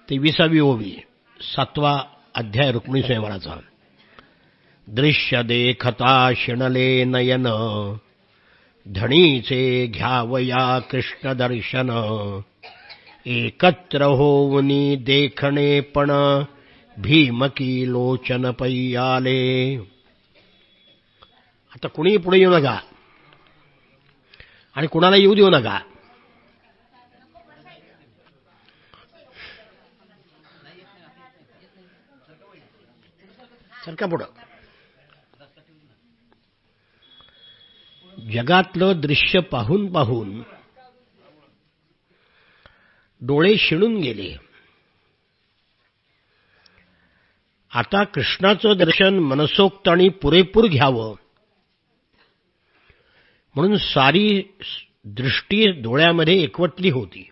23वी ओवी 7वा अध्याय रुक्मिणी स्वयंवराचा. दृश्य देखता शिणले नयन, धणीचे घ्यावया कृष्ण दर्शन. एकत्र होऊनी देखणे पण, भीमकी लोचन पैयाले. आता कुणी पुढे येऊ नका आणि कुणाला येऊ देऊ नका. सरका पुढं. जगातलं दृश्य पाहून पाहून डोळे शिणून गेले. आता कृष्णाचं दर्शन मनसोक्त आणि पुरेपूर घ्यावं म्हणून सारी दृष्टी डोळ्यामध्ये एकवटली होती.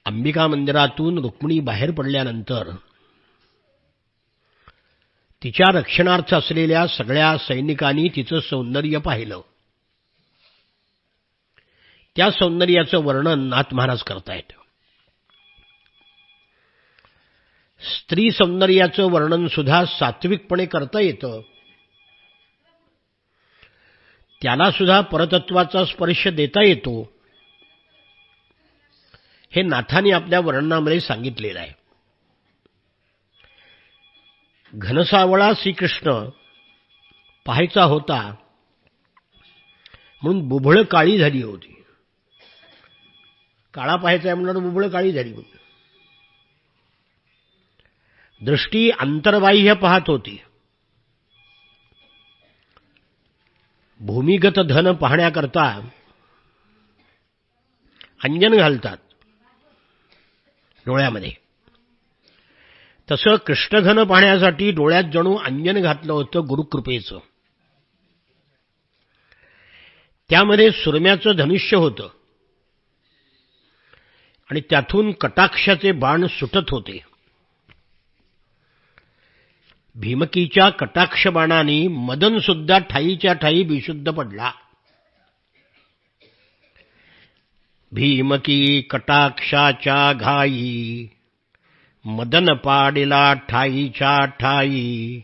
अंबिका मंदिरातून रुक्मिणी बाहेर पडल्यानंतर तिच्या रक्षणार्थ असलेल्या सगळ्या सैनिकांनी तिचं सौंदर्य पाहिलं. त्या सौंदर्याचं वर्णन नाथ महाराज करतायत. स्त्री सौंदर्याचं वर्णन सुद्धा सात्विकपणे करता येतं. त्याला सुद्धा परतत्वाचा स्पर्श देता येतो, हे नाथांनी आपल्या वर्णनामध्ये सांगितलेलं आहे. घनसावळा श्रीकृष्ण पाहायचा होता म्हणून बुभळ काळी झाली होती. काळा पाहायचा आहे म्हणून बुभळ काळी झाली होती. दृष्टी अंतर्बाह्य पाहत होती. भूमिगत धन पाहण्याकरता अंजन घालतात डोळ्यामध्ये, तसं कृष्णघन पाहण्यासाठी डोळ्यात जणू अंजन घातलं होतं गुरुकृपेचं. त्यामध्ये सुरम्याचं धनुष्य होतं आणि त्यातून कटाक्षाचे बाण सुटत होते. भीमकीच्या कटाक्ष बाणाने मदन सुद्धा ठाईच्या ठाई बेशुद्ध पडला. भीमकी कटाक्षाच्या घाई, मदन पाडिला ठाईच्या ठाई.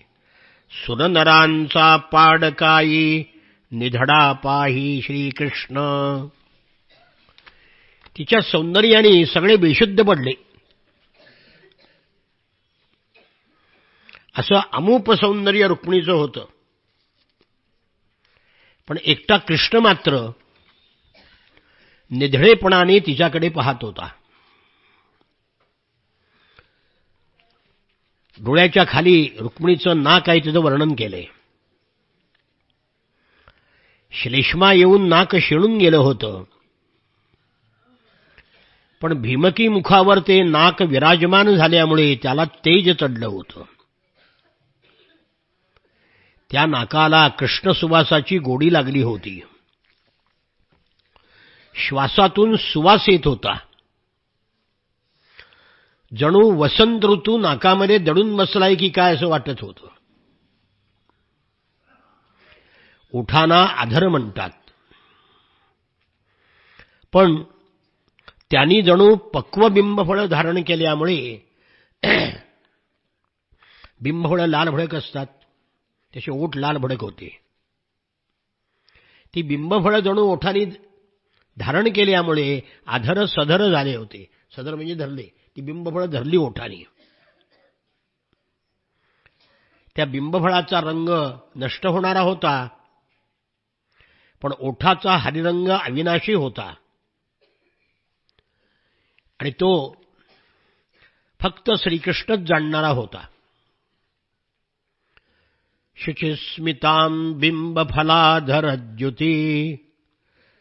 सुरनरांचा पाडकाई, निधडा पाही श्रीकृष्ण. तिच्या सौंदर्याने सगळे बेशुद्ध पडले. असं अमूप सौंदर्य रुक्मिणीचं होतं. पण एकटा कृष्ण मात्र निधळेपणाने तिच्याकडे पाहत होता. डोळ्याच्या खाली रुक्मिणीचं नाक आहे तिचं वर्णन केलंय. श्लेष्मा येऊन नाक शिणून गेलं होतं, पण भीमकी मुखावर ते नाक विराजमान झाल्यामुळे त्याला तेज चढलं होतं. त्या नाकाला कृष्ण सुवासाची गोडी लागली होती. श्वासातून सुवास येत होता. जणू वसंत ऋतू नाकामध्ये दडून बसलाय की काय असं वाटत होतं. ओठांना अधर म्हणतात, पण त्यांनी जणू पक्व बिंबफळं धारण केल्यामुळे बिंबफळं लाल भडक असतात, त्याचे ओठ लाल भडक होते. ती बिंबफळं जणू ओठांनी धारण केल्यामुळे अधर सधर झाले होते. सदर म्हणजे धरले. ती बिंबफळं धरली ओठांनी. त्या बिंबफळाचा रंग नष्ट होणारा होता, पण ओठाचा हरिरंग अविनाशी होता आणि तो फक्त श्रीकृष्णच जाणणारा होता. शुचिस्मितां बिंबफलाधरद्युती,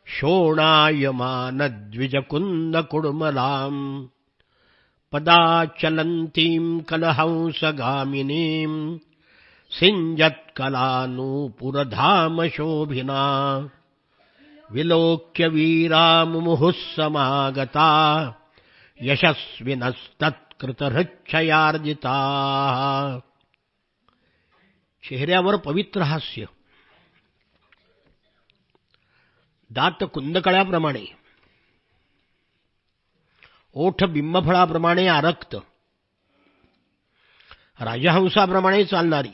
शोणायमान द्विजकुंद कुड्मलां. पदाचलन्तीं कलहंसगामिनीं, सिञ्जत्कलानूपुरधाम शोभिना. विलोक्य वीरा मुमुहुः समागता, यशस्विनस्तत्कृतहृच्छयार्जिताः. चेहऱ्यावर पवित्र हास्य, दात कुंदकळ्याप्रमाणे, ओठ बिंबफळाप्रमाणे आरक्त, राजहंसाप्रमाणे चालणारी,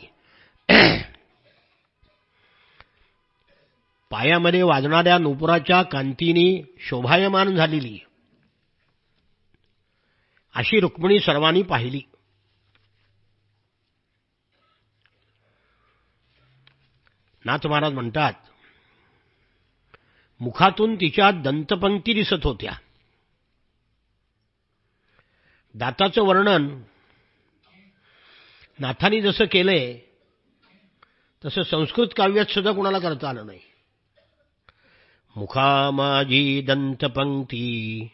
पायामध्ये वाजणाऱ्या नुपुराच्या कांतीने शोभायमान झालेली अशी रुक्मिणी सर्वांनी पाहिली. नाथ महाराज म्हणतात, मुखातून तिच्या दंतपंक्ती दिसत होत्या. दाताचं वर्णन नाथांनी जसं केलंय तसं संस्कृत काव्यात सुद्धा कुणाला करता आलं नाही. मुखा माझी दंतपंक्ती,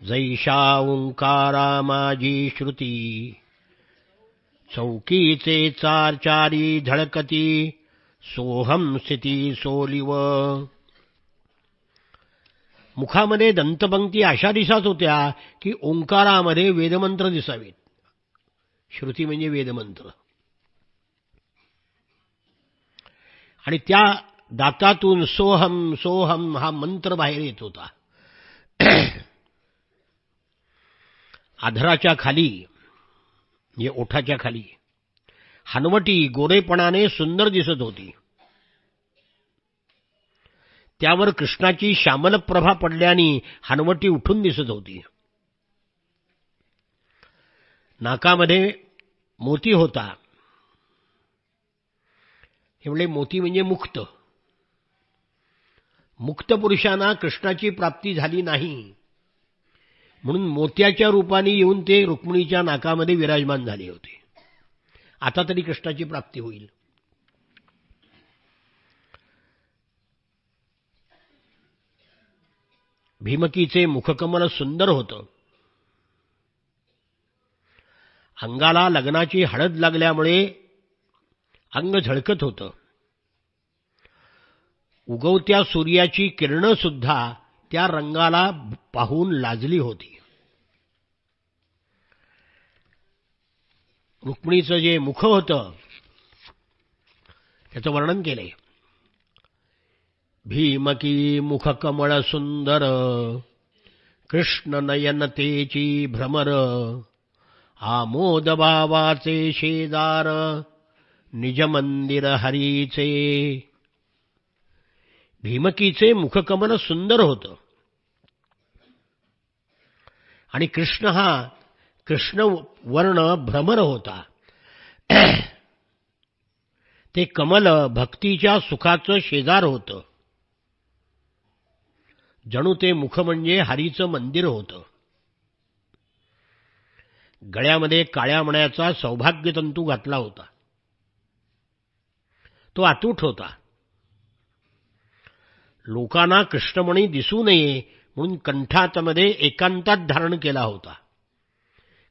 जैशा ओंकारा माझी श्रुती, चौकीचे चार चारी धडकती, सोहम स्थिती सोलिव. मुखामध्ये दंतपंक्ती अशा दिसत होत्या की ओंकारामध्ये वेदमंत्र दिसावेत. श्रुती म्हणजे वेदमंत्र. आणि त्या दातातून सोहम सोहम हा मंत्र बाहेर येत होता. आधराच्या खाली म्हणजे ओठाच्या खाली हनवटी गोरेपणाने सुंदर दिसत होती. त्यावर कृष्णाची श्यामल प्रभा पडल्याने हनवटी उठून दिसत होती. नाकामध्ये मोती होता. हे म्हणजे मोती म्हणजे मुक्त. मुक्त पुरुषांना कृष्णाची प्राप्ती झाली नाही म्हणून मोत्याच्या रूपाने येऊन ते रुक्मिणीच्या नाकामध्ये विराजमान झाले होते. आता तरी कृष्णाची प्राप्ती होईल. भीमकीचे मुखकमल सुंदर होतं. अंगाला लग्नाची हळद लागल्यामुळे अंग झळकत होतं. उगवत्या सूर्याची किरणं सुद्धा त्या रंगाला पाहून लाजली होती. रुक्मिणीचं जे मुख होतं त्याचं वर्णन केलंय. भीमकी मुखकमळ सुंदर, कृष्ण नयन तेची भ्रमर, आमोद भावाचे शेजार, निज मंदिर हरीचे. भीमकीचे मुखकमल सुंदर होतं आणि कृष्ण हा कृष्ण वर्ण भ्रमर होता. ते कमल भक्तीच्या सुखाचं शेजार होतं. जणू ते मुख म्हणजे हरीचं मंदिर होतं. गळ्यामध्ये काळ्या मण्याचा सौभाग्यतंतू घातला होता. तो अतूट होता. लोकांना कृष्णमणी दिसू नये म्हणून कंठामध्ये एकांतात धारण केला होता.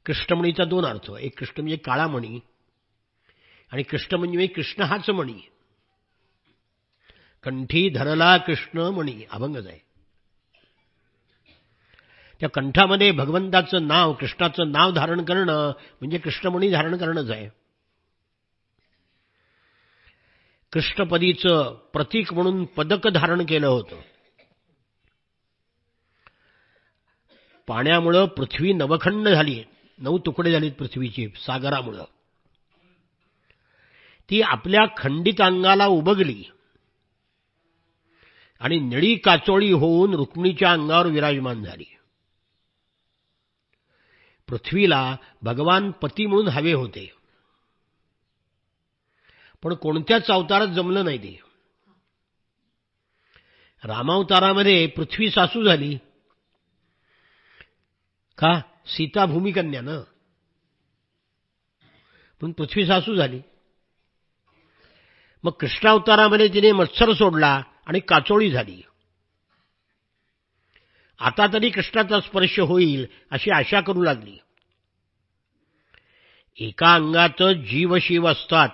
कृष्णमणीचा दोन अर्थ. एक कृष्ण म्हणजे काळा मणी आणि कृष्ण म्हणजे कृष्ण हाच मणी. कंठी धरला कृष्णमणी अभंगच आहे. त्या कंठामध्ये भगवंताचं नाव, कृष्णाचं नाव धारण करणं म्हणजे कृष्णमणी धारण करणंच आहे. कृष्णपदीचं प्रतीक म्हणून पदक धारण केलं होतं. पाण्यामुळं पृथ्वी नवखंड झाली, 9 तुकडे झालीत पृथ्वीची सागरामुळं. ती आपल्या खंडित अंगाला उबगली आणि निळी काचोळी होऊन रुक्मिणीच्या अंगावर विराजमान झाली. पृथ्वीला भगवान पती म्हणून हवे होते, पण कोणत्याच अवतारात जमलं नाही ते. रामावतारामध्ये पृथ्वी सासू झाली का? सीता भूमिकन्यानं, पण पृथ्वी सासू झाली. मग कृष्णावतारामध्ये तिने मत्सर सोडला आणि काचोळी झाली. आता तरी कृष्णाचा स्पर्श होईल अशी आशा करू लागली. एका अंगात जीव शिव असतात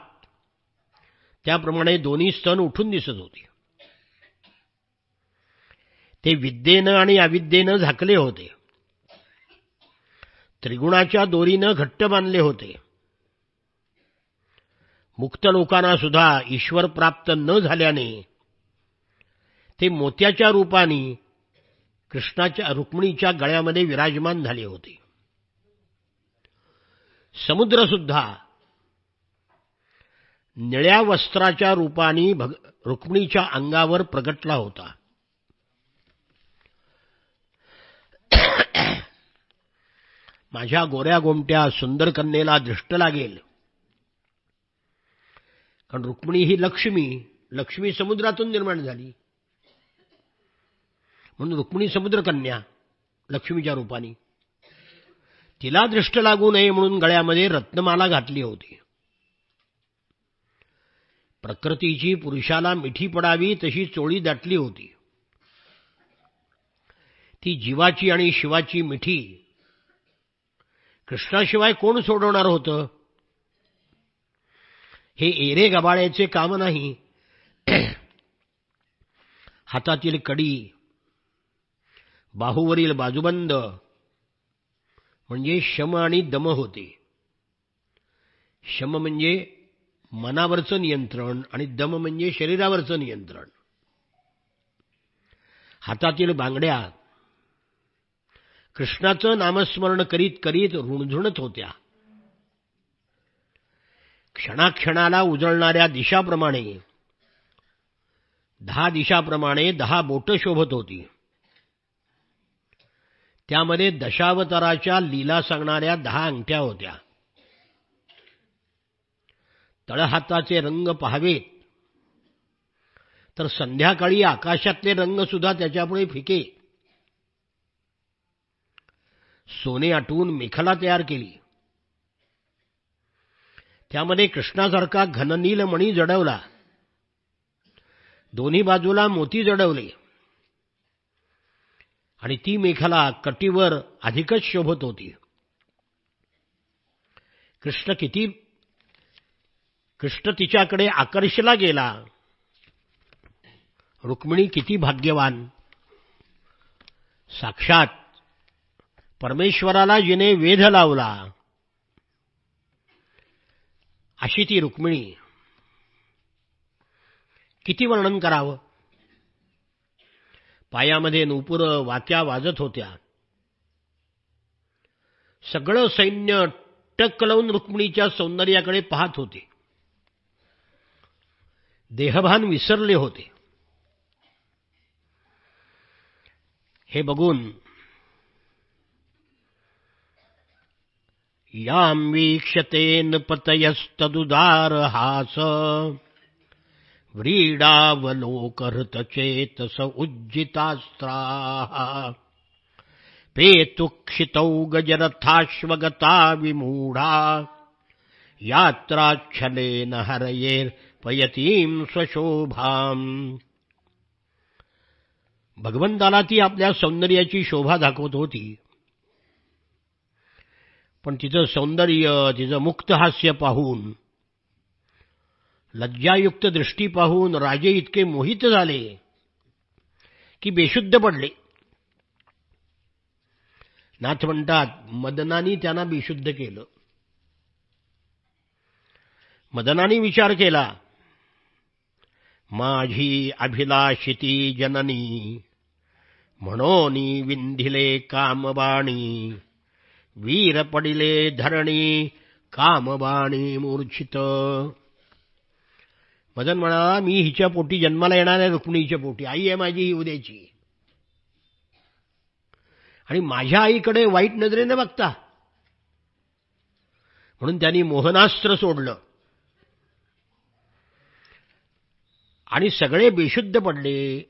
त्याप्रमाणे दोन्ही स्तन उठून दिसत होते. ते विद्येनं आणि अविद्येनं झाकले होते. त्रिगुणाच्या दोरीनं घट्ट बांधले होते. मुक्त लोकांना सुद्धा ईश्वर प्राप्त न झाल्याने ते मोत्याच्या रूपाने रुक्मिणीच्या गळ्यामध्ये विराजमान झाले होते. समुद्र सुद्धा निळ्या वस्त्राच्या रूपाने रुक्मिणीच्या अंगावर प्रगटला होता. माझ्या गोऱ्या गोमट्या सुंदर कन्येला दृष्ट लागेल, कारण रुक्मिणी ही लक्ष्मी समुद्रातून निर्माण झाली, म्हणून रुक्मिणी समुद्र कन्या लक्ष्मीच्या रूपाने. तिला दृष्ट लागू नये म्हणून गळ्यामध्ये रत्नमाला घातली होती. प्रकृतीची पुरुषाला मिठी पडावी तशी चोळी दाटली होती. ती जीवाची आणि शिवाची मिठी कृष्णाशिवाय कोण सोडवणार होतं? हे एरे गबाळ्याचे काम नाही. हातातील कडी, बाहूवरील बाजूबंद म्हणजे शम आणि दम होते. शम म्हणजे मनावरचं नियंत्रण आणि दम म्हणजे शरीरावरचं नियंत्रण. हातातील बांगड्या कृष्णाचं नामस्मरण करीत करीत रुणझुणत होत्या. क्षणाक्षणाला उजळणाऱ्या दिशाप्रमाणे 10 दिशाप्रमाणे 10 बोटं शोभत होती. त्यामध्ये दशावताराच्या लीला सांगणाऱ्या 10 अंगठ्या होत्या. तळहाताचे रंग पाहावेत तर संध्याकाळी आकाशातले रंग सुद्धा त्याच्यापुढे फिके. सोने आटवून मेखला तयार केली. त्यामध्ये कृष्णासारखा घननील मणी जडवला. दोन्ही बाजूला मोती जडवले आणि ती मेखला कटीवर अधिकच शोभत होती. कृष्ण तिच्याकडे आकर्षला गेला. रुक्मिणी किती भाग्यवान. साक्षात परमेश्वराला जिने वेध लावला अशी ती रुक्मिणी. किती वर्णन करावं. पायामध्ये नूपुरं वात्या वाजत होत्या. सगळं सैन्य टक लावून रुक्मिणीच्या सौंदर्याकडे पाहत होते. देहभान विसरले होते. हे बघून यां वीक्षते नृपतयस्तदुदारहास व्रीडावलोकहृतचेतस उज्जितास्त्राः पेतुक्षितौ गजरथाश्वगता विमूढा यात्राच्छलेन हरयेर्पयतीं स्वशोभाम्. भगवंताला ती आपल्या सौंदर्याची शोभा दाखवत होती, पण तिचं सौंदर्य, तिचं मुक्त हास्य पाहून, लज्जायुक्त दृष्टी पाहून राजे इतके मोहित झाले की बेशुद्ध पडले. नाथ म्हणतात, मदनानी त्यांना बेशुद्ध केलं. मदनानी विचार केला, माझी अभिलाषिती जननी म्हणोनी विंधिले कामबाणी वीर पडिले धरणी कामबाणी मूर्छित. मदन म्हणाला, मी हिच्या पोटी जन्माला येणार आहे, रुक्मिणीच्या पोटी. आई आहे माझी ही उद्याची, आणि माझ्या आईकडे वाईट नजरेने बघता. म्हणून त्यांनी मोहनास्त्र सोडलं आणि सगळे बेशुद्ध पडले.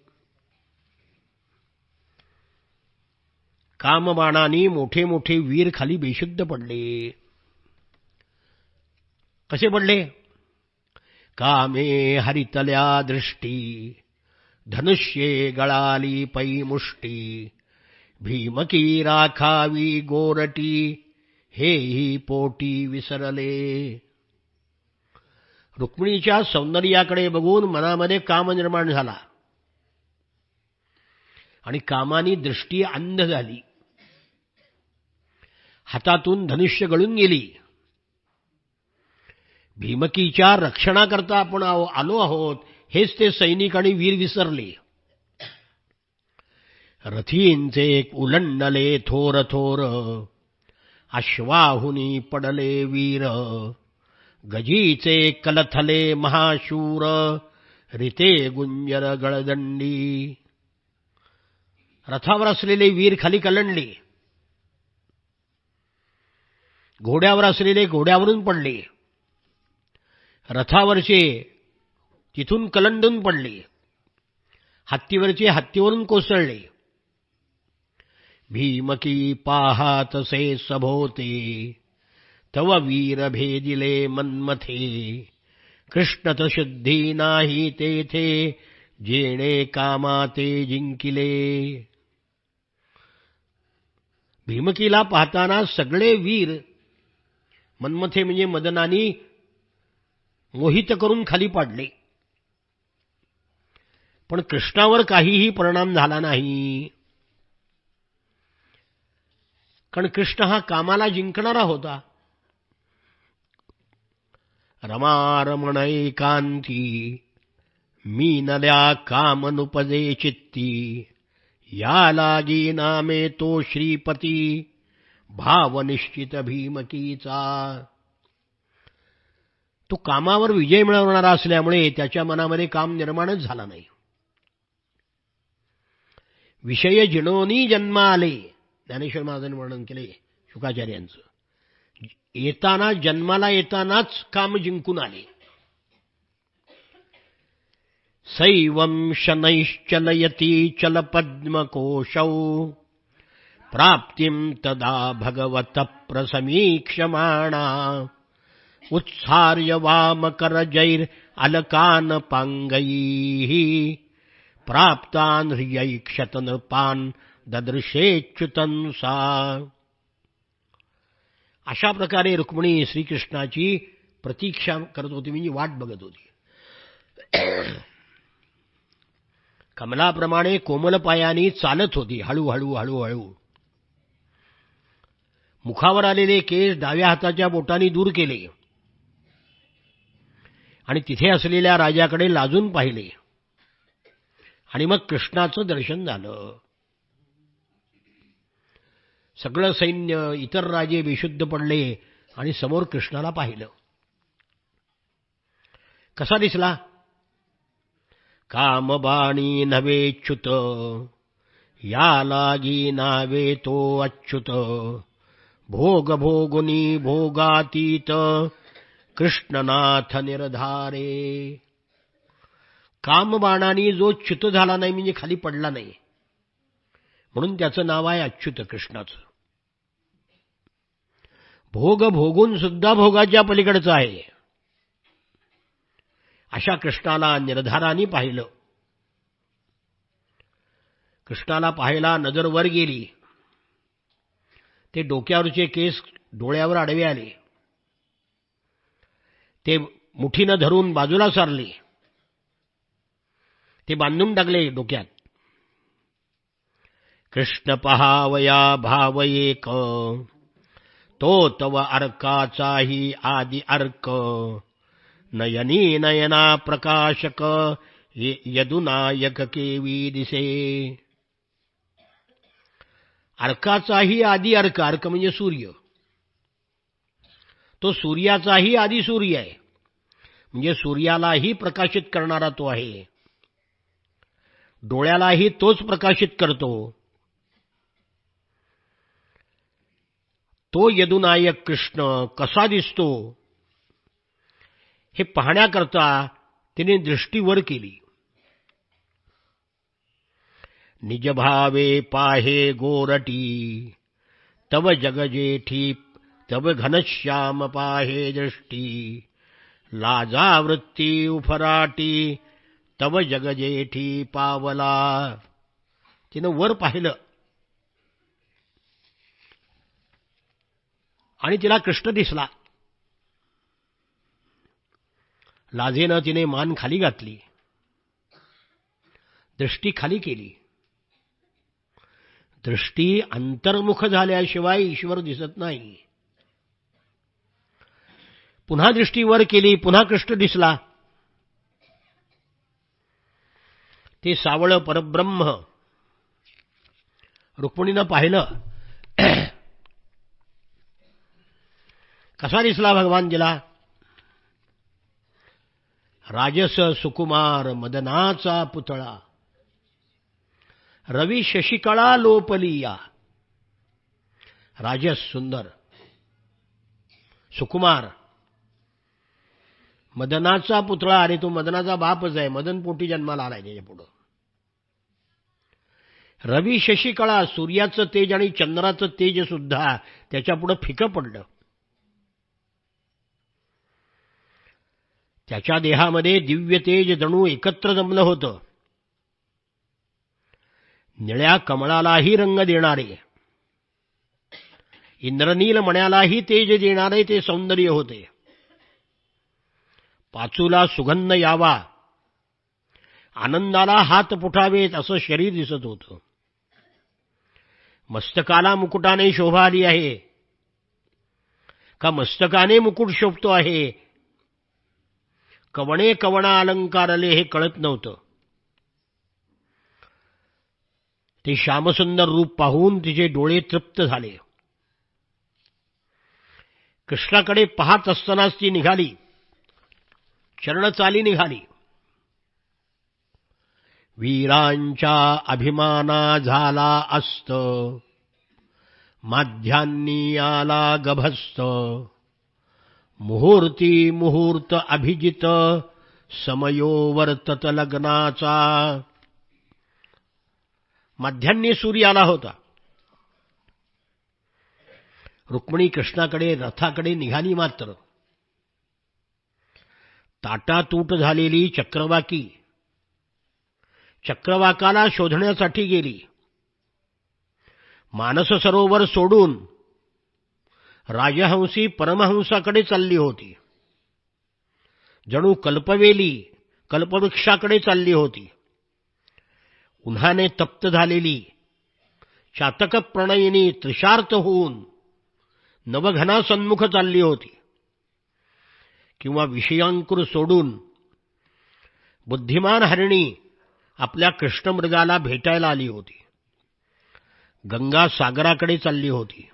कामबाणाने मोठे मोठे वीर खाली बेशुद्ध पडले. कसे पडले? कामे हरितल्या दृष्टी धनुष्ये गळाली पै मुष्टी भीमकी राखावी गोरटी हेही पोटी विसरले. रुक्मिणीच्या सौंदर्याकडे बघून मनामध्ये काम निर्माण झाला आणि कामानी दृष्टी अंध झाली. हातातून धनुष्य गळून गेली. भीमकीच्या रक्षणाकरता आपण आलो आहोत हेच ते सैनिक आणि वीर विसरले. रथींचे उलंडले थोर थोर, अश्वाहुनी पडले वीर, गजीचे कलथले महाशूर, रिते गुंजर गळदंडी. रथावर असलेले वीर खाली कलंडले, घोड्यावर असलेले घोड्यावरून पडले, रथावरचे तिथून कलंडून पडले, हत्तीवरचे हत्तीवरून कोसळले. भीमकी पाहातसे सभोते, तव वीर भेदिले मन्मथे, कृष्णत शुद्धी नाही तेथे, जेणे कामाते जिंकिले. भीमकीला पाहताना सगळे वीर मन्मथे म्हणजे मदनानी मोहित करून खाली पाडले, पण कृष्णावर काहीही परिणाम झाला नाही. कारण कृष्ण हा कामाला जिंकणारा होता. रमारमण एकांती, मीनल्या कामनुपदे चित्ती, या लागी नामे तो श्रीपती, भाव निश्चित भीमकीचा. तो कामावर विजय मिळवणारा असल्यामुळे त्याच्या मनामध्ये काम निर्माणच झाला नाही. विषय जिणोनी जन्म आले, ज्ञानेश्वर महाराजांनी वर्णन केले शुकाचार्यांचं. येताना जन्माला येतानाच काम जिंकून आले. सैवं शनैश्चलयती चलपद्मकोशौ, प्राप्तिं तदा भगवतः प्रसमीक्षमाणा, उत्सार्य वामकरजैरलकानपाङ्गैः, प्राप्तान् ह्यैक्षत नृपान् ददृशेच्युतं सा. अशा प्रकारे रुक्मिणी श्रीकृष्णाची प्रतीक्षा करत होती, म्हणजे वाट बघत होती. कमलाप्रमाणे कोमल पायांनी चालत होती, हळूहळू हळूहळू. मुखावर आलेले केस डाव्या हाताच्या बोटांनी दूर केले आणि तिथे असलेल्या राजाकडे लाजून पाहिले आणि मग कृष्णाचं दर्शन झालं. सगळं सैन्य, इतर राजे बेशुद्ध पडले आणि समोर कृष्णाला पाहिलं. कसा दिसला? कामबाणी नवेच्युत, या लागी नावे तो अच्युत, भोग भोगुनी भोगातीत, कृष्णनाथ निर्धारे. कामबाणाने जो च्युत झाला नाही म्हणजे खाली पडला नाही, म्हणून त्याचं नाव आहे अच्युत कृष्णाचं. भोग भोगून सुद्धा भोगाच्या पलीकडचं आहे. अशा कृष्णाला निर्धाराने पाहिलं. कृष्णाला पाहायला नजर वर गेली, ते डोक्यावरचे केस डोळ्यावर आडवे आले, ते मुठीनं धरून बाजूला सारले, ते बांधून टाकले डोक्यात. कृष्ण पहावया भाव एक, तो तव अर्काचाही आदि अर्क, नयनी नयना प्रकाशक, यदुनायक केवी दिसे. अर्काचाही आदि अर्क, अर्क म्हणजे सूर्य, तो सूर्याचाही आदि सूर्य आहे, म्हणजे सूर्यालाही प्रकाशित करणारा तो आहे, डोळ्यालाही तोच प्रकाशित करतो. तो यदुनायक कृष्ण कसा दिसतो हे पाहण्याकरता तिने दृष्टी वर केली. निज भावे पाहे गोरटी, तव जगजेठी तव घनश्याम पाहे दृष्टी, लाजावृत्ती उफराटी, तव जगजेठी पावला. तिनं वर पाहिलं आणि तिला कृष्ण दिसला. लाजेनं तिने मान खाली घातली, दृष्टी खाली केली. दृष्टी अंतर्मुख झाल्याशिवाय ईश्वर दिसत नाही. पुन्हा दृष्टी वर केली, पुन्हा कृष्ण दिसला. ते सावळ परब्रह्म रुक्मिणीनं पाहिलं, कसा दिसला भगवान गेला? राजस सुकुमार मदनाचा पुतळा, रवी शशिकळा लोपलिया. राजस सुंदर, सुकुमार, मदनाचा पुतळा. अरे तो मदनाचा बापच आहे, मदन पोटी जन्माला आलाय त्याच्या पुढं. रवी शशिकळा, सूर्याचं तेज आणि चंद्राचं तेज सुद्धा त्याच्या पुढं फिकं पडलं. त्याच्या देहामध्ये दिव्य तेज जणू एकत्र जमलं होतं. निळ्या कमळालाही रंग देणारे, इंद्रनील मण्यालाही तेज देणारे ते सौंदर्य होते. पाचूला सुगंध यावा, आनंदाला हात पुठावेत असं शरीर दिसत होतं. मस्तकाला मुकुटाने शोभा आली आहे का मस्तकाने मुकुट शोभतो आहे, कवणे कवणा अलंकारले हे कळत नव्हतं. ते श्यामसुंदर रूप पाहून तिचे डोळे तृप्त झाले. कृष्णाकडे पाहत असतानाच ती निघाली, चरणचाली निघाली. वीरांच्या अभिमाना झाला अस्त, माध्यान्नी आला गभस्त. मुहूर्ती मुहूर्त अभिजित, समयो वर्तत लग्नाचा. माध्यान्नी सूर्य आला होता. रुक्मिणी कृष्णाकडे रथाकडे निघाली, मात्र ताटातूट झालेली चक्रवाकी चक्रवाकाला शोधण्यासाठी गेली. मानस सरोवर सोडून राजहंसी परमहंसाकडे चालली होती. जणू कल्पवेली कल्पवृक्षाकडे चालली होती. उन्हाने तप्त झालेली चातक प्रणयिनी त्रिशार्त होऊन नवघना सन्मुख चालली होती. किंवा विषयांकुर सोडून बुद्धिमान हरिणी आपल्या कृष्णमृगाला भेटायला आली होती. गंगा सागराकडे चालली होती.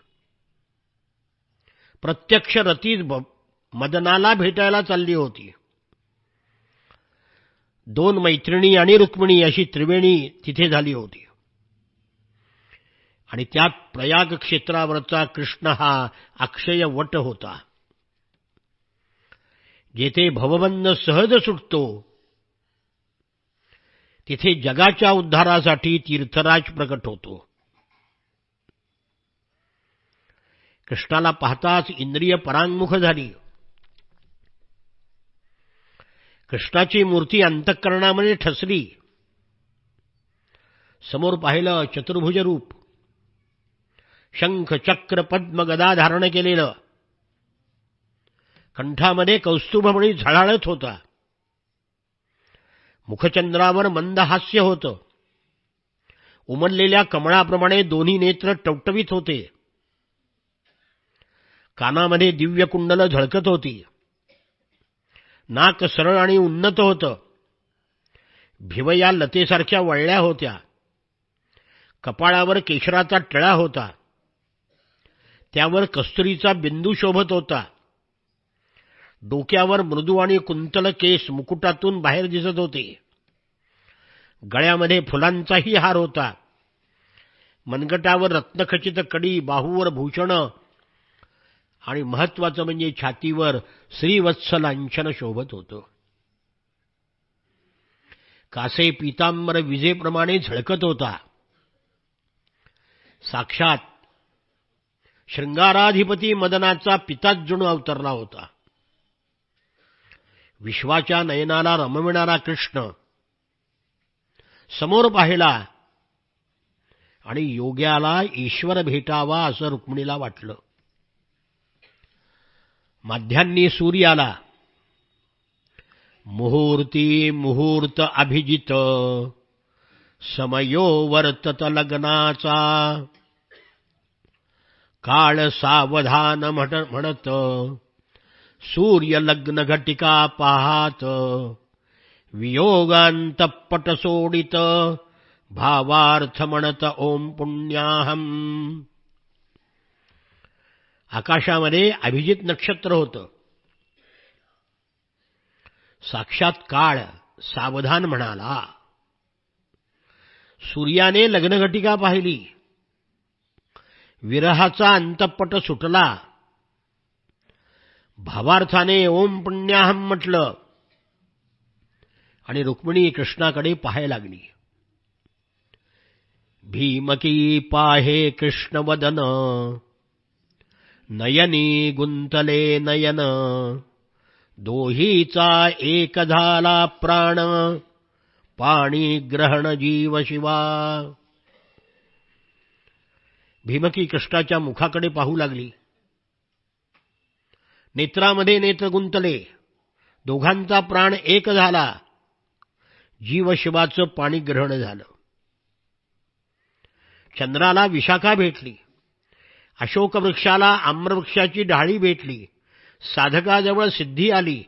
प्रत्यक्ष रतीच मदनाला भेटायला चालली होती. दोन मैत्रिणी आणि रुक्मिणी अशी त्रिवेणी तिथे झाली होती. आणि त्यात प्रयाग क्षेत्रावरचा कृष्ण हा अक्षय वट होता. जेथे भवबंध सहज सुटतो तिथे जगाच्या उद्धारासाठी तीर्थराज प्रकट होतो. कृष्णाला पाहताच इंद्रिय परांगमुख झाली. कृष्णाची मूर्ती अंतःकरणामध्ये ठसली. समोर पाहिलं चतुर्भुज रूप, शंख चक्र पद्म गदा धारण केलेलं, कंठामध्ये कौस्तुभमणी झळाळत होता. मुखचंद्रावर मंद हास्य होतं. उमललेल्या कमळाप्रमाणे दोन्ही नेत्र टवटवीत होते. कानामध्ये दिव्य कुंडल झळकत होती. नाक सरळ आणि उन्नत होतं. भिवया लतेसारख्या वळल्या होत्या. कपाळावर केशराचा टिळा होता. त्यावर कस्तुरीचा बिंदू शोभत होता. डोक्यावर मृदू आणि कुंतल केस मुकुटातून बाहेर दिसत होते. गळ्यामध्ये फुलांचाही हार होता. मनगटावर रत्नखचित कडी, बाहूवर भूषण आणि महत्वाचं म्हणजे छातीवर श्रीवत्स लांछन शोभत होतं. कासे पीतांबर विजेप्रमाणे झळकत होता. साक्षात शृंगाराधिपती मदनाचा पिताच जणू अवतरला होता. विश्वाच्या नयनाला रमविणारा कृष्ण समोर पाहिला आणि योग्याला ईश्वर भेटावा असं रुक्मिणीला वाटलं. माध्यान्नी सूर्य आला. मुहूर्ती मुहूर्त अभिजित, समयो वर्तत लग्नाचा. काळ सावधान म्हणत, सूर्य लग्न घटिका पाहात. वियोगांत पट सोडित, भावार्थ म्हणत ओम पुण्याहम. आकाशामध्ये अभिजित नक्षत्र होतं. साक्षात काळ सावधान म्हणाला. सूर्याने लग्नघटिका पाहिली. विरहाचा अंतःपट सुटला. भावार्थाने ओम पुण्याहम म्हटलं आणि रुक्मिणी कृष्णाकडे पाहायला लागली. भीमकी पाहे कृष्णवदन, नयनी गुंतले नयन, दोहीचा एक झाला प्राण, पाणी ग्रहण जीव शिवा. भीमकी कृष्णाच्या मुखाकडे पाहू लागली. नेत्रामध्ये नेत्र गुंतले. दोघांचा प्राण एक झाला. जीवशिवाचं पाणी ग्रहण झालं. चंद्राला विशाखा भेटली. अशोक वृक्षाला आम्रवृक्षाची डाळी भेटली. साधकाजवळ सिद्धी आली.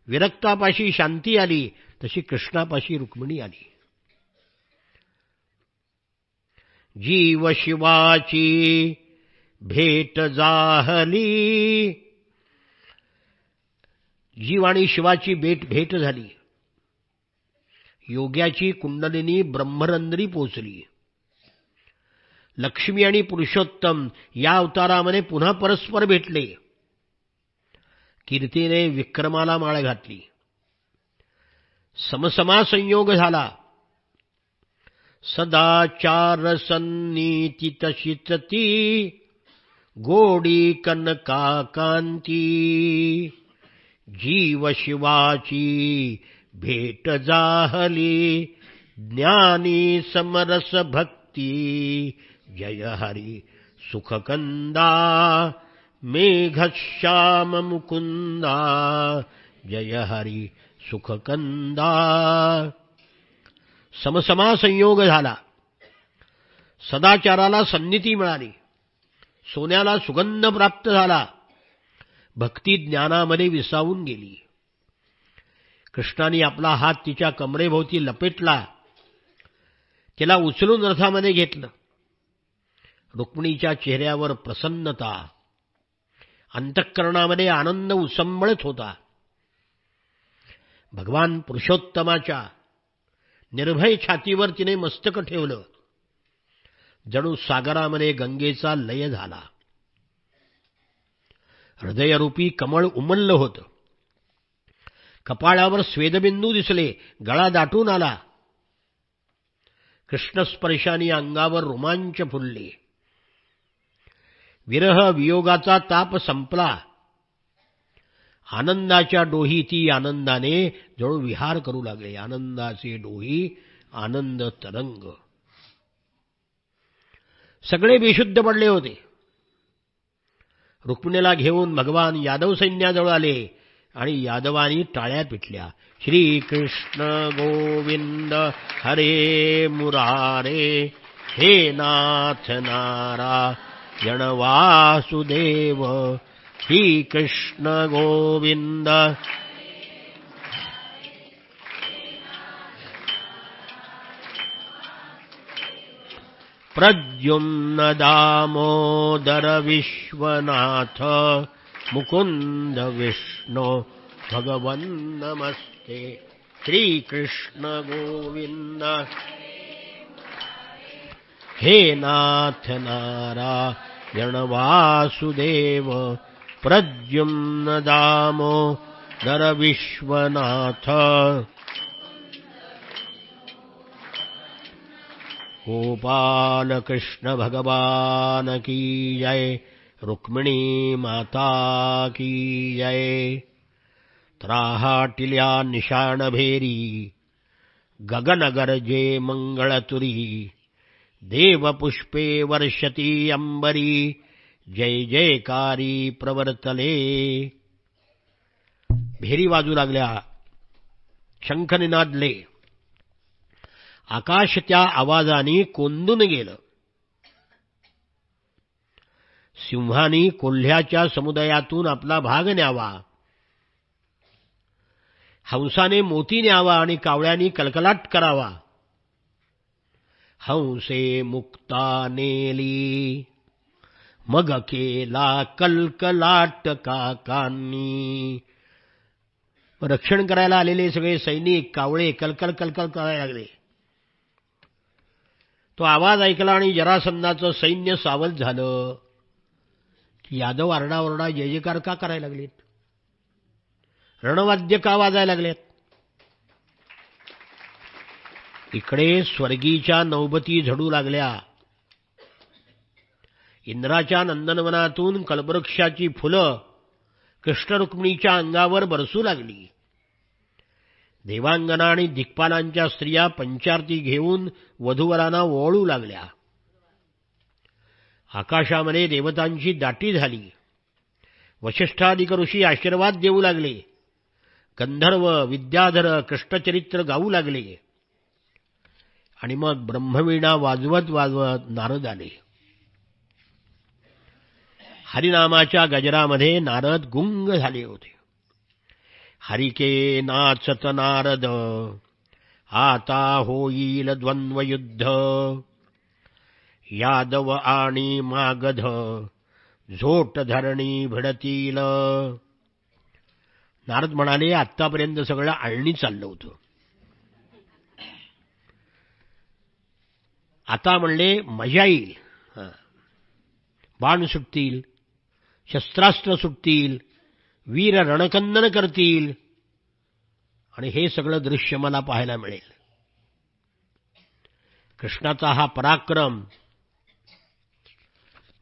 विरक्तापाशी शांती आली. तशी कृष्णापाशी रुक्मिणी आली. जीव शिवाची भेट जाहली. जीव आणि शिवाची भेट झाली. योग्याची कुंडलिनी ब्रह्मरंध्री पोचली. लक्ष्मी आणि पुरुषोत्तम या अवतारामध्ये पुन्हा परस्पर भेटले. कीर्तीने विक्रमाला माळ घातली. समसमा संयोग झाला. सदाचार सन्नीती तशीच ती, गोडी कनका कांती. जीव शिवाची भेट जाहली. ज्ञानी समरस भक्ती. जय हरी सुखकंदा. मेघश्याम मुकुंदा. जय हरी सुखकंदा. समसमा संयोग झाला. सदाचाराला सन्निधी मिळाली. सोन्याला सुगंध प्राप्त झाला. भक्ती ज्ञानामध्ये विसावून गेली. कृष्णाने आपला हात तिच्या कमरेभोवती लपेटला. तिला उचलून रथामध्ये घेतलं. रुक्मिणीच्या चेहऱ्यावर प्रसन्नता, अंतःकरणामध्ये आनंद उसंबळत होता. भगवान पुरुषोत्तमाच्या निर्भय छातीवर तिने मस्तक ठेवलं. जणू सागरामध्ये गंगेचा लय झाला. हृदयरूपी कमळ उमललं होतं. कपाळावर स्वेदबिंदू दिसले. गळा दाटून आला. कृष्णस्पर्शाने अंगावर रोमांच फुलले. विरह वियोगाचा ताप संपला. आनंदाच्या डोही ती आनंदाने जणू विहार करू लागले. आनंदाचे डोही आनंद तरंग. सगळे बेशुद्ध पडले होते. रुक्मिणीला घेऊन भगवान यादव सैन्याजवळ आले आणि यादवानी टाळ्या पिटल्या. श्रीकृष्ण गोविंद हरे मुरारे, हे नाथ नारायण वासुदेव. श्रीकृष्ण गोविंद प्रद्युम्न दामोदर विश्वनाथ, मुकुंद विष्णु भगवन् नमस्ते. श्रीकृष्ण गोविंद हे नाथ नारायण वासुदेव. प्रद्युम्न दामोदर विश्वनाथ. गोपाल कृष्ण भगवान की जय. रुक्मिणी माता की जय. त्राहाटिल्या निशाण भेरी, गगन गरजे मंगळतुरी. देवपुष्पे वर्षती अंबरी, जय जयकारी प्रवर्तले. भेरी वाजू लागल्या. शंख निनादले. आकाश त्या आवाजाने कोंदून गेलं. सिंहानी कोल्ह्याच्या समुदायातून आपला भाग न्यावा. हंसाने मोती न्यावा आणि कावळ्यांनी कलकलाट करावा. हंसे मुक्ता नेली मग केला कलकलाट काकांनी. रक्षण करायला आलेले सगळे सैनिक कावळे कलकल कलकल करायला लागले. तो आवाज ऐकला आणि जरासंधाचं सैन्य सावध झालं की यादव आरडाओरडा जय जयकार का करायला लागलेत, रणवाद्य का वाजायला लागलेत. इकडे स्वर्गीच्या नौबती झडू लागल्या. इंद्राच्या नंदनवनातून कल्पवृक्षाची फुलं कृष्ण रुक्मिणीच्या अंगावर बरसू लागली. देवांगना आणि दिक्पालांच्या स्त्रिया पंचारती घेऊन वधूवरांना ओवाळू लागल्या. आकाशामध्ये देवतांची दाटी झाली. वसिष्ठादिक ऋषी आशीर्वाद देऊ लागले. गंधर्व विद्याधर कृष्णचरित्र गाऊ लागले. आणि मग ब्रह्मवीणा वाजवत वाजवत नारद आले. हरिनामाच्या गजरामध्ये नारद गुंग झाले होते. हरिके नाचत नारद आता होईल द्वंद्वयुद्ध यादव आणि मागध झोट धरणी भिडतील. नारद म्हणाले आत्तापर्यंत सगळं आळणी चाललं होतं, आता म्हणले मजा येईल. बाण सुटतील, शस्त्रास्त्र सुटतील, वीर रणकंदन करतील आणि हे सगळं दृश्य मला पाहायला मिळेल. कृष्णाचा हा पराक्रम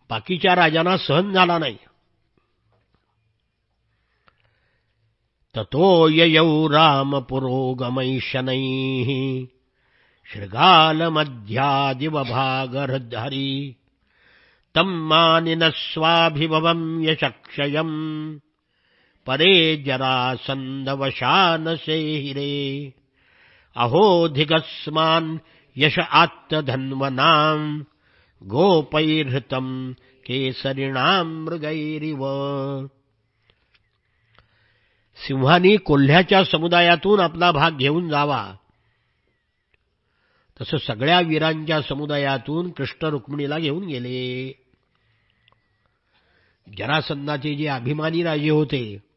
बाकीच्या राजांना सहन झाला नाही. ततो ययौ राम पुरोगमैशनैः शृगालमध्यादिवभागहृद्हरि तं मानिनः स्वाभिभवं यशक्षयम् परे जरासन्धवशानसेहिरे अहोधिगस्मान् यश आत्तधन्वनां गोपैर्हृतं केसरिणां मृगैरिव. सिंहानी कोल्ह्याच्या समुदायातून आपला भाग घेऊन जावा तसं सगळ्या वीरांच्या समुदायातून कृष्ण रुक्मिणीला घेऊन गेले. जरासंधाचे जे अभिमानी राजे होते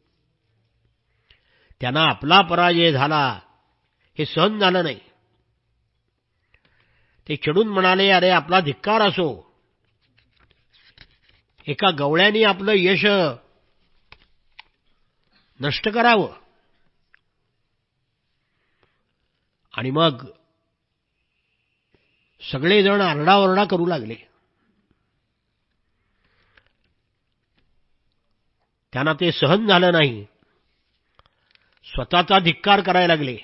त्यांना आपला पराजय झाला हे सहन झालं नाही. ते चिडून म्हणाले, अरे आपला धिक्कार असो, एका गवळ्याने आपलं यश नष्ट करावं. आणि मग सगळेजण आरडाओरडा करू लागले. त्यांना ते सहन झालं नाही, स्वतःचा धिक्कार करायला लागले.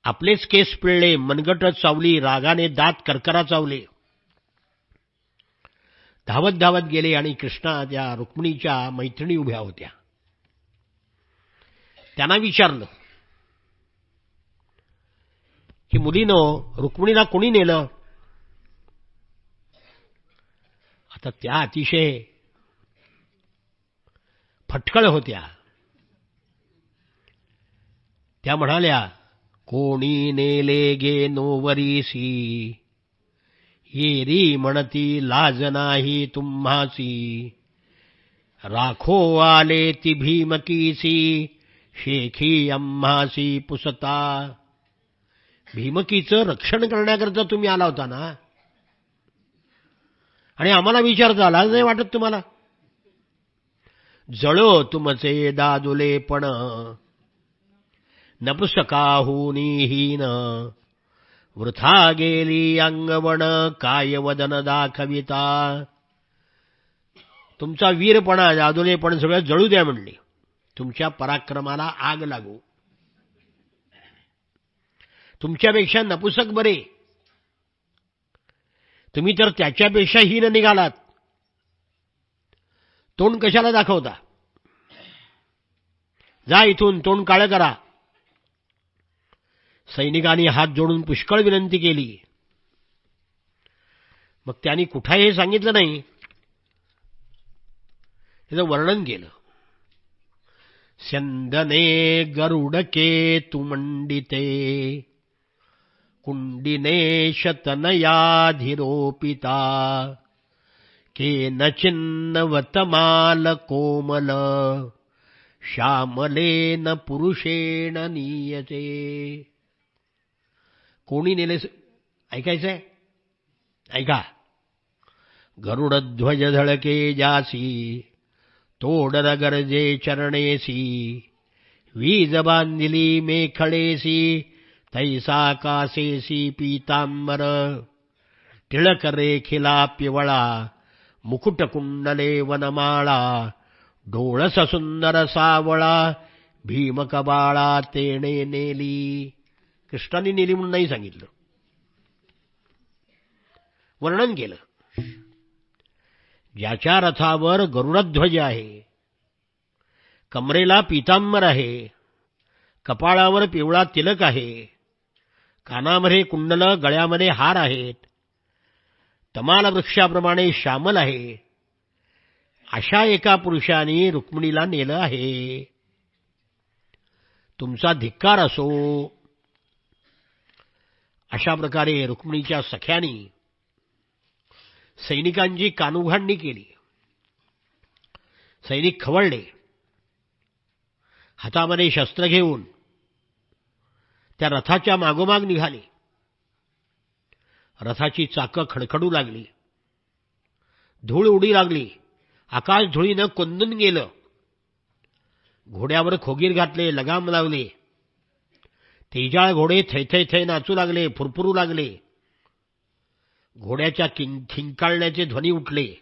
आपलेच केस पिळले, मनगट चावली, रागाने दात करकरा चावले. धावत धावत गेले आणि कृष्णा त्या रुक्मिणीच्या मैत्रिणी उभ्या होत्या. त्यांना विचारलं की मुलीनो, रुक्मिणीला कोणी नेलं? आता त्या अतिशय फटकळ होत्या. त्या म्हणाल्या, कोणी नेले गे नोवरीसी येरी म्हणती लाज नाही तुम्हासी राखो आले ती भीमकीसी शेखी अम्हासी पुसता. भीमकीचं रक्षण करण्याकरता तुम्ही आला होता ना, आणि आम्हाला विचारता लाज नाही वाटत तुम्हाला? जळो तुमचे दादुलेपण नपुसकाहुनीहीन वृथा गेली अंगवण कायवदन दाखविता. तुमचा वीरपणा दादुलेपण सगळं जळू द्या म्हणले, तुमच्या पराक्रमाला आग लागू. तुमच्यापेक्षा नपुसक बरे, तुम्ही तर त्याच्यापेक्षा हीन निघालात. तोंड कशाला दाखवता? जा इथून, तोंड काळं करा. सैनिकांनी हात जोडून पुष्कळ विनंती केली. मग त्यांनी कुठे हे सांगितलं नाही, त्याचं वर्णन केलं. स्यंदने गरुडके तुमंडिते कुंडिनेशतनयाधिरोपिता केनचिन्नवतमाल कोमल श्यामलेन पुरुषेण नीयते. कोणी नेले ऐकायचंय? ऐका. गरुडध्वज धळके जासी तोडर गरजे चरणेसी वीज बांधिली मेखळेसी तैसा कासेसी पीतांबर टिळक रेखिला पिवळा मुकुट कुंडले वनमाळा डोळस सुंदर सावळा भीमकबाळा तेणे नेली. कृष्णाने नेली म्हणून नाही सांगितलं, वर्णन केलं. ज्याच्या रथावर गरुडध्वज आहे, कमरेला पीतांबर आहे, कपाळावर पिवळा तिलक आहे, कानामध्ये कुंडल, गळ्यामध्ये हार आहेत, तमाल वृक्षाप्रमाणे श्यामल आहे, अशा एका पुरुषाने रुक्मिणीला नेलं आहे. तुमचा धिक्कार असो. अशा प्रकारे रुक्मिणीच्या सख्यानी सैनिकांची कानउघाडणी केली. सैनिक खवळले. हातामध्ये शस्त्र घेऊन त्या रथाच्या मागोमाग निघाले. रथाची चाकं खडखडू लागली, धूळ उडी लागली, आकाश धुळीनं कोंदून गेलं. घोड्यावर खोगीर घातले, लगाम लावले. तेजाळ घोडे थैथै थै नाचू लागले, फुरफुरू लागले. घोड्याच्या खिंकाळण्याचे ध्वनी उठले.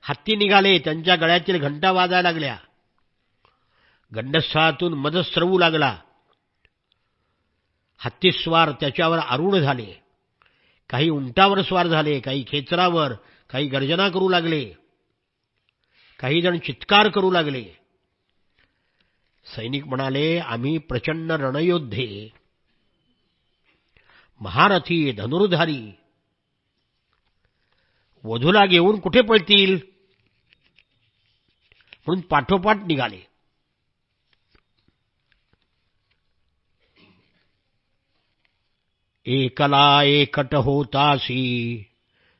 हत्ती निघाले, त्यांच्या गळ्यातील घंटा वाजायला लागल्या. गंडस्थळातून मध स्रवू लागला. हत्तीस्वार त्याच्यावर आरूढ झाले. काही उंटावर स्वार झाले, काही खेचरावर, काही गर्जना करू लागले, काही जण चित्कार करू लागले. सैनिक म्हणाले, आम्ही प्रचंड रणयोद्धे, महारथी, धनुर्धारी, वधूला घेऊन कुठे पळतील म्हणून पाठोपाठ निघाले. एकला एकट होतासी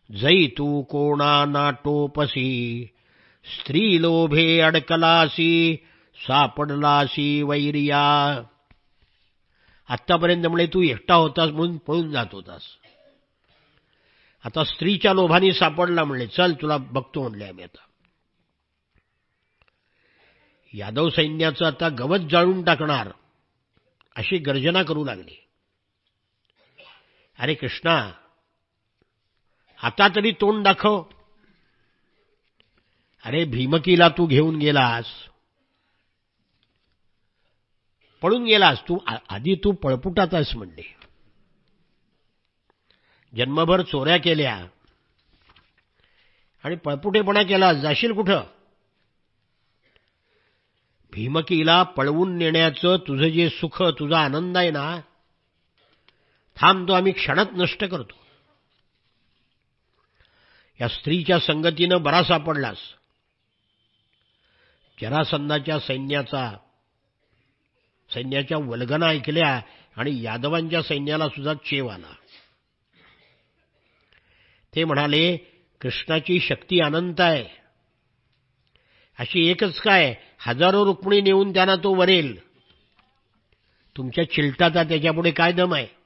जै तू कोणा नाटोपसी स्त्री लोभे अडकलासी सापडलासी वैरिया. आत्तापर्यंत म्हणे तू एकटा होतास म्हणून पळून जात होतास, आता स्त्रीच्या लोभाने सापडला म्हणले, चल तुला बघतो म्हणले आम्ही. आता यादव सैन्याचं आता गवत जाळून टाकणार अशी गर्जना करू लागली. अरे कृष्णा, आता तरी तोंड दाखव. अरे भीमकीला तू घेऊन गेलास, पळून गेलास. तू आधी तू पळपुटातच म्हणले, जन्मभर चोऱ्या केल्या आणि पळपुटेपणा केला, जाशील कुठं? भीमकीला पळवून नेण्याचं तुझं जे सुख, तुझा आनंद आहे ना, थांब, तो आम्ही क्षणात नष्ट करतो. या स्त्रीच्या संगतीनं बरा सापडलास. जरासंधाच्या सैन्याच्या वल्गना ऐकल्या आणि यादवांच्या सैन्याला सुद्धा चेव आला. ते म्हणाले, कृष्णाची शक्ती अनंत आहे, अशी एकच काय, हजारो रुक्मिणी नेऊन त्यांना तो वरेल. तुमच्या चिलटाचा त्याच्यापुढे काय दम आहे?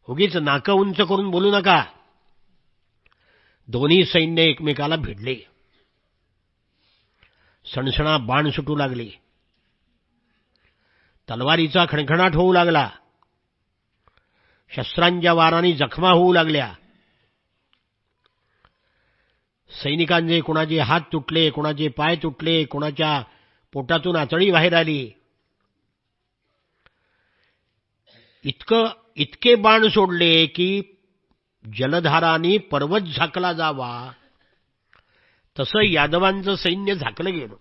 उगीच नाकं उंच करून बोलू नका. दोन्ही सैन्य एकमेकाला भिडले. सणसणा बाण सुटू लागले. तलवारीचा खणखणाट होऊ लागला. शस्त्रांच्या वारांनी जखमा होऊ लागल्या. सैनिकांचे कोणाचे हात तुटले, कोणाचे पाय तुटले, कोणाच्या पोटातून आतडी बाहेर आली. इतके बाण सोडले की जलधारांनी पर्वत झाकला जावा तसं यादवांचं सैन्य झाकलं गेलं.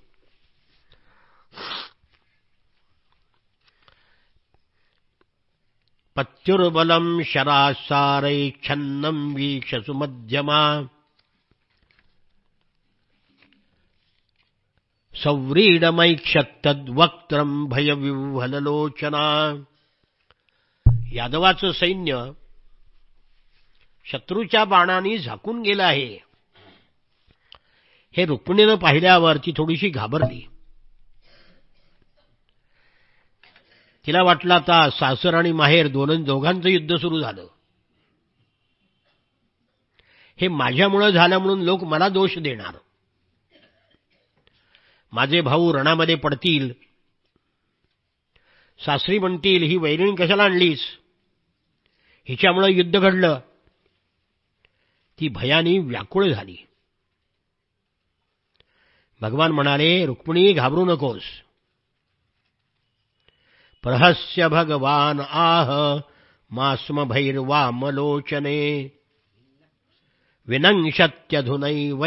पत्युर्बलम शरासारै छन्नं वीक्षसु मध्यमा सव्रीडमैक्षत्तद्वक्त्रं भयविह्वललोचना यादवाचं सैन्य शत्रूच्या बाणांनी झाकून गेलं आहे हे रुक्मिणीनं पाहिल्यावर ती थोडीशी घाबरली. तिला वाटलं आता सासर आणि माहेर दोघांचं युद्ध सुरू झालं. हे माझ्यामुळे झालं म्हणून लोक मला दोष देणार. माझे भाऊ रणामध्ये पडतील. सासरी म्हणतील ही वैरिणी कशाला आणलीस, हिच्यामुळे युद्ध घडलं. ती भयानी व्याकुळ झाली. भगवान म्हणाले, रुक्मिणी घाबरू नकोस. प्रहस्य भगवान आह मास्म भैर्वामलोचने विनंशत्यधुनैवैतत्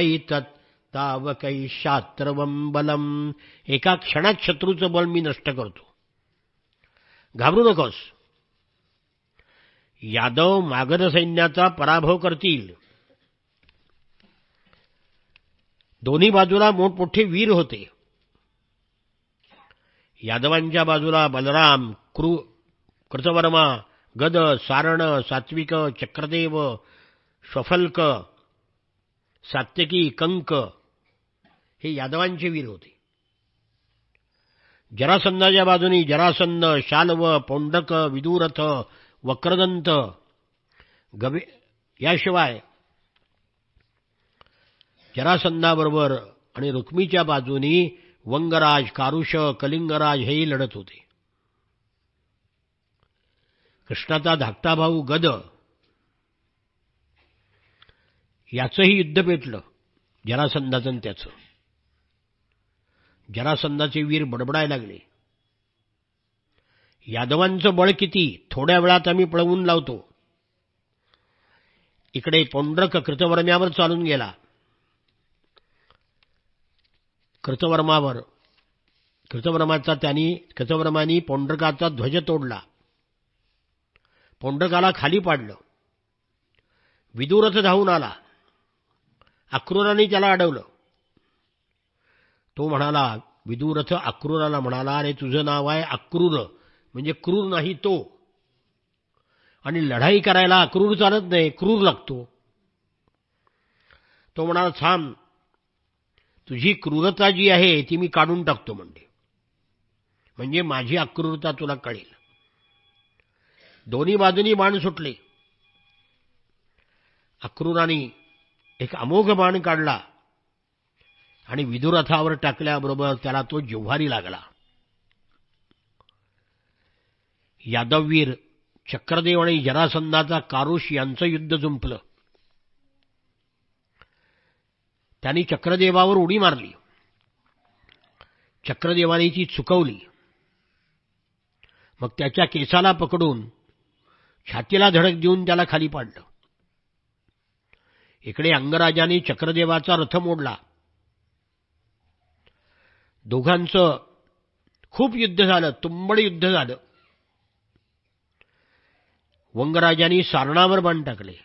तावकैशात्रवं बलम. एका क्षणात शत्रूचं बल मी नष्ट करतो. घाबरू नकोस. यादव मागध सैन्याचा पराभव करतील. दोन्ही बाजूला मोठमोठे वीर होते. यादवांच्या बाजूला बलराम, कृतवर्मा, गद, सारण, सात्विक, चक्रदेव, श्वफल्क, सात्यकी, कंक हे यादवांचे वीर होते. जरासंधाच्या बाजूनी जरासंध, शाल्व, पौंडक, विदुरथ, वक्रदंत, याशिवाय जरासंधाबरोबर आणि रुक्मीच्या बाजूनी वंगराज, कारुष, कलिंगराज हेही लढत होते. कृष्णाचा धाकटा भाऊ गद याचंही युद्ध पेटलं, जरासंधाचं आणि त्याचं. जरासंधाचे वीर बडबडायला लागले, यादवांचं बळ किती, थोड्या वेळात आम्ही पळवून लावतो. इकडे पौंड्रक कृतवर्म्यावर चालून गेला. कृतवर्मानी पौंड्रकाचा ध्वज तोडला, पौंड्रकाला खाली पाडलं. विदुरथ धावून आला, अक्रूराने त्याला अडवलं. तो म्हणाला, विदुरथ अक्रूराला म्हणाला, अरे तुझं नाव आहे अक्रूर, म्हणजे क्रूर नाही तो, आणि लढाई करायला अक्रूर चालत नाही, क्रूर लागतो. तो म्हणाला, थांब, तुझी क्रूरता जी आहे ती मी काढून टाकतो म्हणजे माझी अक्रूरता तुला कळेल. दोन्ही बाजूनी बाण सुटले. अक्रूराने एक अमोघ बाण काढला आणि विदुरथावर टाकल्याबरोबर त्याला तो जिव्हारी लागला. यादववीर चक्रदेव आणि जरासंधाचा कारुष यांचं युद्ध जुंपलं. त्यांनी चक्रदेवावर उडी मारली. चक्रदेवाने ती चुकवली. मग त्याच्या केसाला पकडून छातीला धडक देऊन त्याला खाली पाडलं. इकडे अंगराजाने चक्रदेवाचा रथ मोडला. दोघांचं खूप युद्ध झालं, तुंबड युद्ध झालं. वंगराजाने सारणावर बाण टाकले,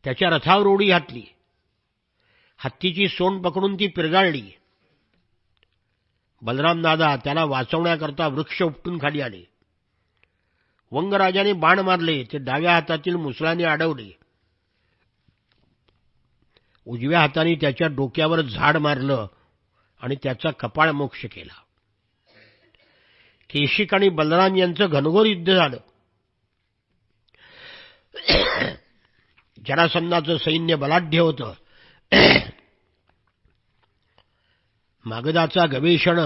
त्याच्या रथावर उडी घातली, हत्तीची सोंड पकडून ती पिरगाळली. बलराम दादा त्याला वाचवण्याकरता वृक्ष उपटून खाली आले. वंगराजाने बाण मारले, ते डाव्या हातातील मुसळाने अडवले. उजव्या हाताने त्याच्या डोक्यावर झाड मारलं आणि त्याचा कपाळ मोक्ष केला. केशिक आणि बलराम यांचं घनघोर युद्ध झालं. जरासंधाचं सैन्य बलाढ्य होतं. मागधाचा गवेषण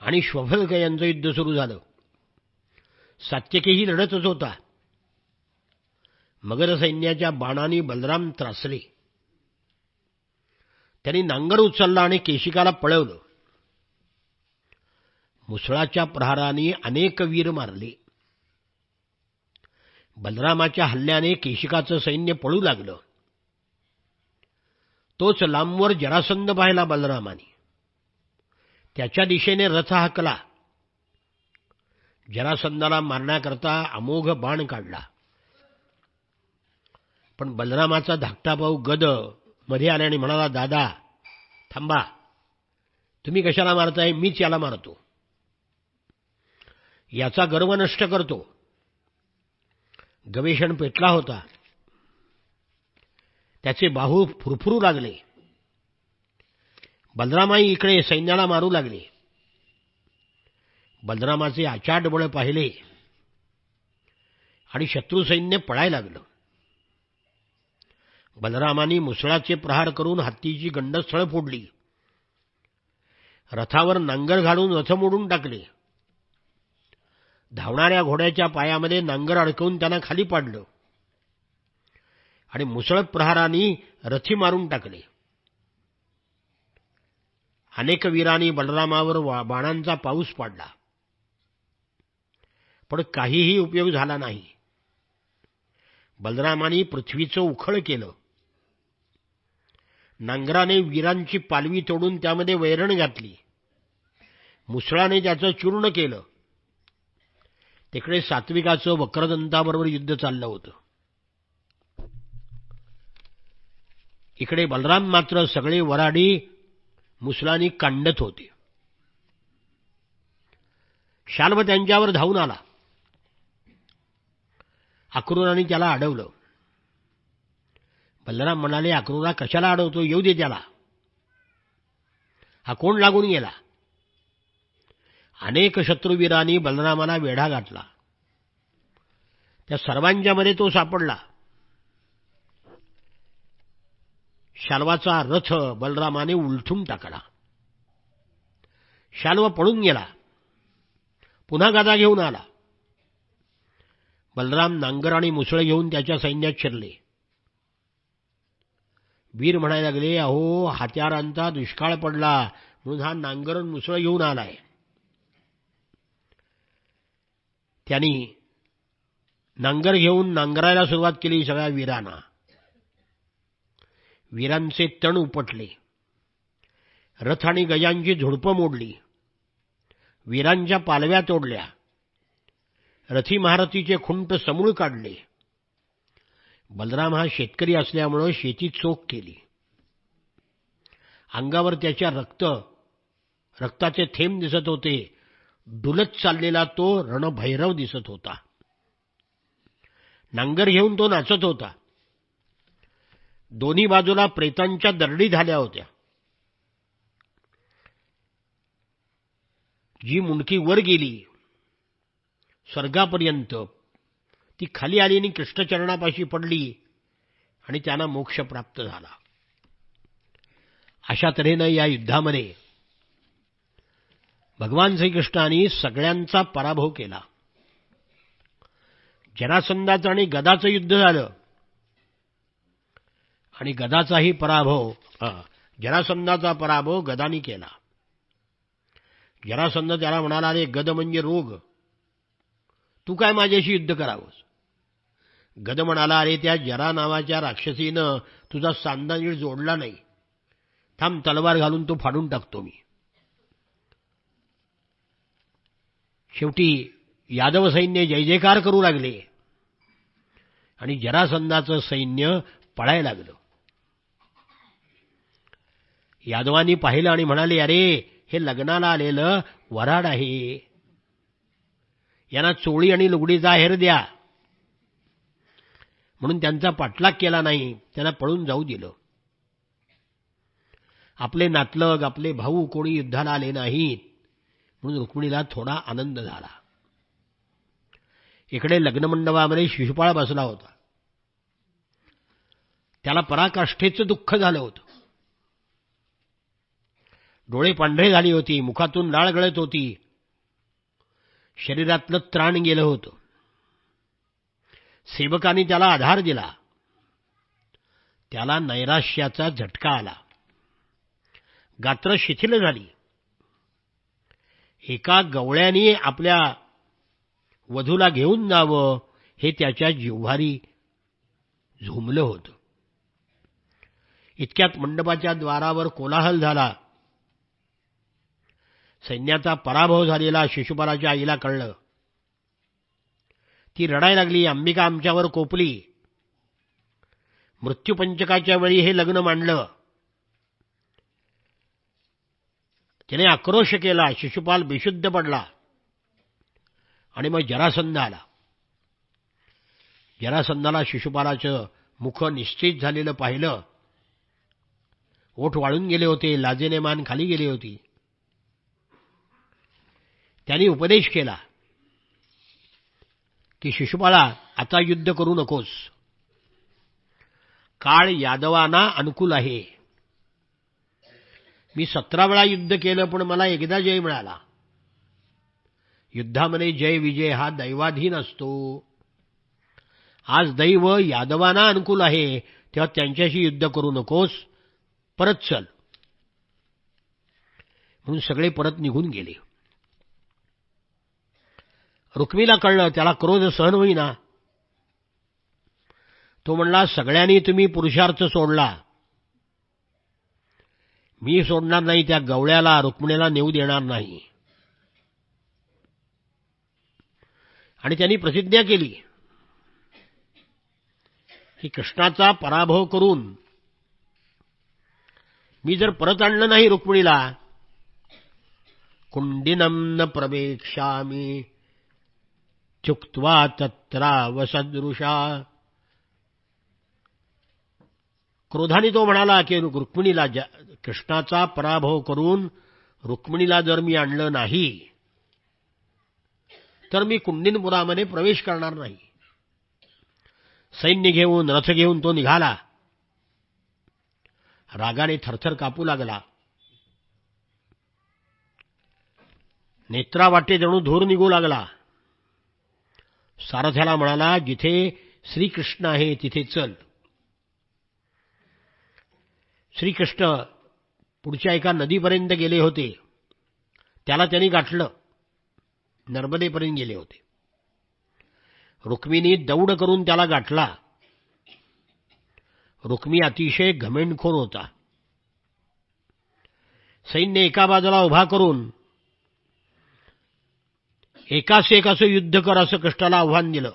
आणि श्वफल्क यांचं युद्ध सुरू झालं. सात्यकीही लढतच होता. मगध सैन्याच्या बाणांनी बलराम त्रासले. त्यांनी नांगर उचलला आणि केशिकाला पळवलं. मुसळाच्या प्रहाराने अनेक वीर मारले. बलरामाच्या हल्ल्याने केशिकाचं सैन्य पळू लागलं. तोच लांबवर जरासंध पाहिला बलरामाने. त्याच्या दिशेने रथ हाकला. जरासंधाला मारण्याकरता अमोघ बाण काढला. पण बलरामाचा धाकटा भाऊ गद मध्ये आल्याने म्हणाला, दादा थांबा, तुम्ही कशाला मारताय, मीच याला मारतो. याचा गर्व नष्ट करतो. गवेषण पेटला होता. त्याचे बाहू फुरफुरू लागले. बलरामाई इकडे सैन्याला मारू लागले. बलरामाचे आचाट बळ पाहिले आणि शत्रू सैन्य पळायला लागलं. बलरामानी मुसळाचे प्रहार करून हत्तीची गंडस्थळ फोडली. रथावर नांगर घालून रथ मोडून टाकले. धावणाऱ्या घोड्याच्या पायामध्ये नांगर अडकवून त्यांना खाली पाडलं आणि मुसळ प्रहारांनी रथी मारून टाकले. अनेक वीरांनी बलरामावर बाणांचा पाऊस पाडला, पण काहीही उपयोग झाला नाही. बलरामानी पृथ्वीचं उखळ केलं. नांगराने वीरांची पालवी तोडून त्यामध्ये वैरण घातली. मुसळाने त्याचं चूर्ण केलं. तिकडे सात्विकाचं वक्रदंताबरोबर युद्ध चाललं होतं. इकडे बलराम मात्र सगळे वराडी मुसळांनी कांडत होते. शाल्व त्यांच्यावर धावून आला. अक्रूराने त्याला अडवलं. बलराम म्हणाले, अक्रूरा कशाला अडवतो, येऊ दे त्याला. हा कोण लागून गेला. अनेक शत्रुवीरांनी बलरामाला वेढा घातला. त्या सर्वांच्या मध्ये तो सापडला. शाल्वाचा रथ बलरामाने उलटून टाकला. शाल्व पळून गेला. पुन्हा गदा घेऊन आला. बलराम नांगर आणि मुसळ घेऊन त्याच्या सैन्यात शिरले. वीर म्हणायला लागले, अहो हत्यारांचा दुष्काळ पडला म्हणून हा नांगर आणि मुसळ घेऊन आलाय. त्यांनी नांगर घेऊन नांगरायला सुरुवात केली. सगळ्या वीरांना वीरांचे तण उपटले. रथ आणि गजांची झुडपं मोडली. वीरांच्या पालव्या तोडल्या. रथी महारथीचे खुंट समूळ काढले. बलराम हा शेतकरी असल्यामुळे शेती चोख केली. अंगावर त्याच्या रक्ताचे थेंब दिसत होते. डुलत चाललेला तो रणभैरव दिसत होता. नांगर घेऊन तो नाचत होता. दोन्ही बाजूला प्रेतांच्या दरडी झाल्या होत्या. जी मुंडकी वर गेली स्वर्गापर्यंत, ती खाली आली आणि कृष्णचरणापाशी पडली आणि त्यांना मोक्ष प्राप्त झाला. अशा तऱ्हेनं या युद्धामध्ये भगवान श्रीकृष्णांनी सगळ्यांचा पराभव केला. जरासंधाचं आणि गदाचं युद्ध झालं आणि गदाचाही पराभव, जरासंधाचा पराभव गदानी केला. जरासंध त्याला म्हणाला, अरे गद म्हणजे रोग, तू काय माझ्याशी युद्ध करावंस. गद म्हणाला, अरे त्या जरा नावाच्या राक्षसीनं तुझा सांधा नीट जोडला नाही, थांब तलवार घालून तो फाडून टाकतो मी. शेवटी यादव सैन्य जय जयकार करू लागले आणि जरासंधाचं सैन्य पळायला लागलं. यादवांनी पाहिलं आणि म्हणाले, अरे हे लग्नाला आलेलं वराड आहे, यांना चोळी आणि लुगडीचा आहेर द्या. म्हणून त्यांचा पाठलाग केला नाही, त्यांना पळून जाऊ दिलं. आपले नातलग आपले भाऊ कोणी युद्धाला आले नाहीत म्हणून रुक्मिणीला थोडा आनंद झाला. इकडे लग्नमंडपामध्ये शिशुपाळ बसला होता. त्याला पराकाष्ठेचं दुःख झालं होतं. डोळे पांढरे झाली होती, मुखातून लाळ गळत होती, शरीरातलं त्राण गेलं होतं. सेवकांनी त्याला आधार दिला. त्याला नैराश्याचा झटका आला. गात्र शिथिल झाली. एका गवळ्याने आपल्या वधूला घेऊन जावं हे त्याच्या जिव्हारी झुमलं होतं. इतक्यात मंडपाच्या द्वारावर कोलाहल झाला. सैन्याचा पराभव झालेला शिशुपालाच्या आईला कळलं. ती रडायला लागली, अंबिका आमच्यावर कोपली. मृत्यूपंचकाच्या वेळी हे लग्न मांडलं. तिने आक्रोश केला. शिशुपाल बेशुद्ध पडला. आणि मग जरासंध आला. जरासंधाला शिशुपालाचं मुख निश्चित झालेलं पाहिलं. ओठ वाळून गेले होते, लाजेने मान खाली गेली होती. त्यांनी उपदेश केला की शिशुपाला, आता युद्ध करू नकोस. काळ यादवांना अनुकूल आहे. मी 17 वेळा युद्ध केलं, पण मला एकदा जय मिळाला. युद्धामध्ये जय विजय हा दैवाधीन असतो. आज दैव यादवांना अनुकूल आहे, तेव्हा त्यांच्याशी युद्ध करू नकोस, परत चल. म्हणून सगळे परत निघून गेले. रुक्मीला कळलं, त्याला क्रोध सहन होईना. तो म्हणला, सगळ्यांनी तुम्ही पुरुषार्थ सोडला, मी सोडणार नाही. त्या गवळ्याला रुक्मिणीला नेऊ देणार नाही. आणि त्यांनी प्रतिज्ञा केली की कृष्णाचा पराभव करून मी जर परत आणलं नाही रुक्मिणीला, कुंडिनम न प्रवेक्ष्यामि चुक्त्वा तत्रावसदृशा. क्रोधाने तो म्हणाला की रुक्मिणीला, कृष्णाचा पराभव करून रुक्मिणीला जर मी आणलं नाही तर मी कुंडिनपुरामध्ये प्रवेश करणार नाही. सैन्य घेऊन, रथ घेऊन तो निघाला. रागाने थरथर कापू लागला. नेत्रावाटे जणू धूर निघू लागला. सारथ्याला म्हणाला, जिथे श्रीकृष्ण आहे तिथे चल. श्रीकृष्ण पुढच्या एका नदीपर्यंत गेले होते. त्याला त्यांनी गाठलं. नर्मदेपर्यंत गेले होते. रुक्मिणी दौड करून त्याला गाठला. रुक्मी अतिशय घमेंडखोर होता. सैन्य एका बाजूला उभा करून एकास एक असं युद्ध कर असं कृष्णाला आव्हान दिलं.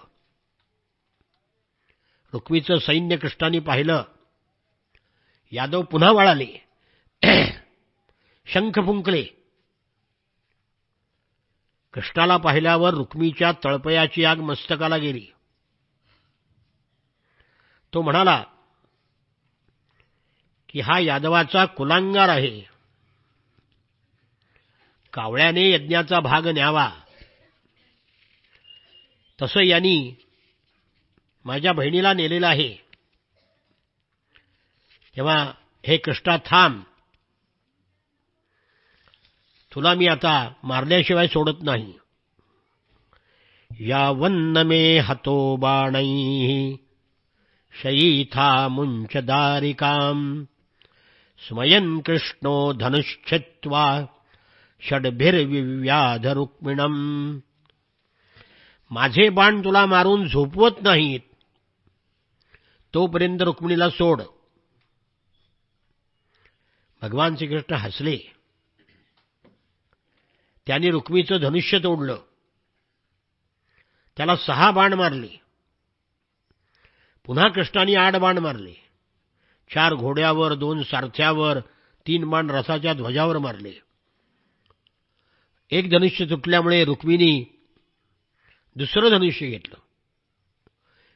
रुक्मीचं सैन्य कृष्णाने पाहिलं. यादव पुन्हा वळाले, शंख फुंकले. कृष्णाला पाहिल्यावर रुक्मीच्या तळपयाची आग मस्तकाला गेली. तो म्हणाला की हा यादवाचा कुलांगार आहे. कावळ्याने यज्ञाचा भाग न्यावा, तसं यांनी माझ्या बहिणीला नेलेलं आहे. तेव्हा हे कृष्णा थांब, तुला मी आता मारल्याशिवाय सोडत नाही. यावन्न मे हतो बाणैः शयीथा मुंच दारिकाम स्मयन् कृष्णो धनुश्छित्त्वा षड्भिर्विव्याध रुक्मिणम्. माझे बाण तुला मारून झोपवत नाहीत, तोपर्यंत रुक्मिणीला सोड. भगवान श्रीकृष्ण हसले. त्यांनी रुक्मीचं धनुष्य तोडलं. त्याला 6 बाण मारले. पुन्हा कृष्णाने 8 बाण मारले. 4 घोड्यावर, 2 सारथ्यावर, 3 बाण रथाच्या ध्वजावर मारले. एक धनुष्य तुटल्यामुळे रुक्मिणी दुसरं धनुष्य घेतलं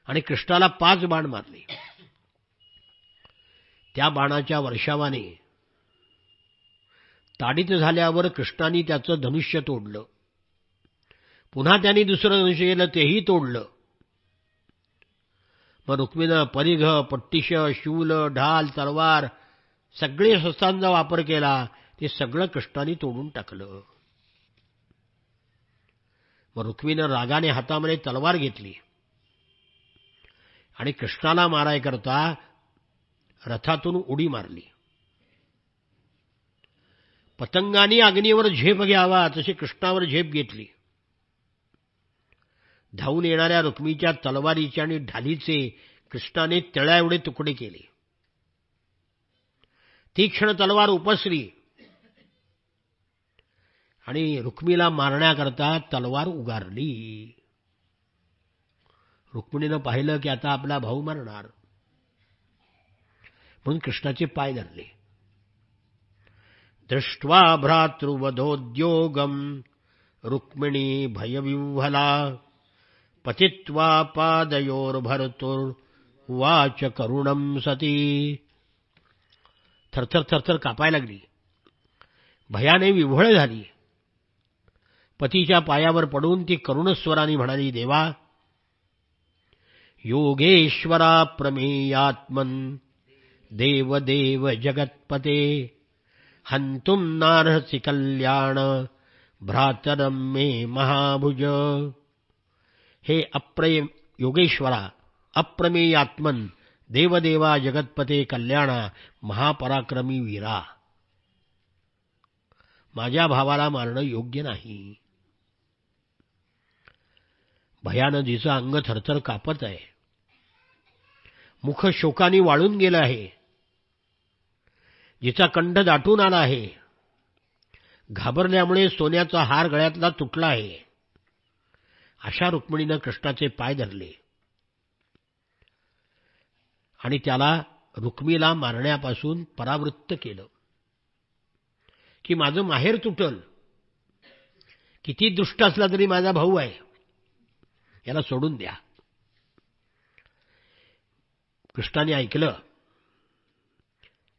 आणि कृष्णाला 5 बाण मारले. त्या बाणाच्या वर्षावाने ताडित झाल्यावर कृष्णाने त्याचं धनुष्य तोडलं. पुन्हा त्यांनी दुसरं धनुष्य गेलं, तेही तोडलं. मग रुक्मिणीनं परिघ, पट्टिश, शूल, ढाल, तलवार सगळे शस्त्रांचा वापर केला. ते सगळं कृष्णाने तोडून टाकलं. मग रुक्मिणीनं रागाने हातामध्ये तलवार घेतली आणि कृष्णाला मारायकरता रथातून उडी मारली. पतंगाने अग्नीवर झेप घ्यावा तशी कृष्णावर झेप घेतली. धावून येणाऱ्या रुक्मीच्या तलवारीचे आणि ढालीचे कृष्णाने तळ्याएवढे तुकडे केले. तीक्ष्ण तलवार उपसली आणि रुक्मीला मारण्याकरता तलवार उगारली. रुक्मिणीनं पाहिलं की आता आपला भाऊ मरणार, म्हणून कृष्णाचे पाय धरले. दृष्ट्वा भ्रातृवधोद्योगम रुक्मिणी भयविह्वला पतित्वा पादयोर्भर्तुर्वाच करुणं सती. थरथर थरथर कापायला लागली, भयाने विव्हळ झाली. पतीच्या पायावर पडून ती करुणस्वराने म्हणाली, देवा, योगेश्वरा प्रमेयात्मन देव देव जगत्पते हंतुम नार्हसि कल्याण भ्रातरम मे महाभुज. हे अप्रय योगेश्वरा, अप्रमेयात्मन, देवदेवा जगत्पते कल्याणा, महापराक्रमी वीरा, माझ्या भावाला मारणं योग्य नाही. भयानं जिचं अंग थरथर कापत आहे, मुख शोकाने वाळून गेलं आहे, जिचा कंठ दाटून आला आहे, घाबरल्यामुळे सोन्याचा हार गळ्यातला तुटला आहे, अशा रुक्मिणीनं कृष्णाचे पाय धरले आणि त्याला रुक्मीला मारण्यापासून परावृत्त केलं. की माझं माहेर तुटल, किती दुष्ट असला तरी माझा भाऊ आहे, याला सोडून द्या. कृष्णाने ऐकलं,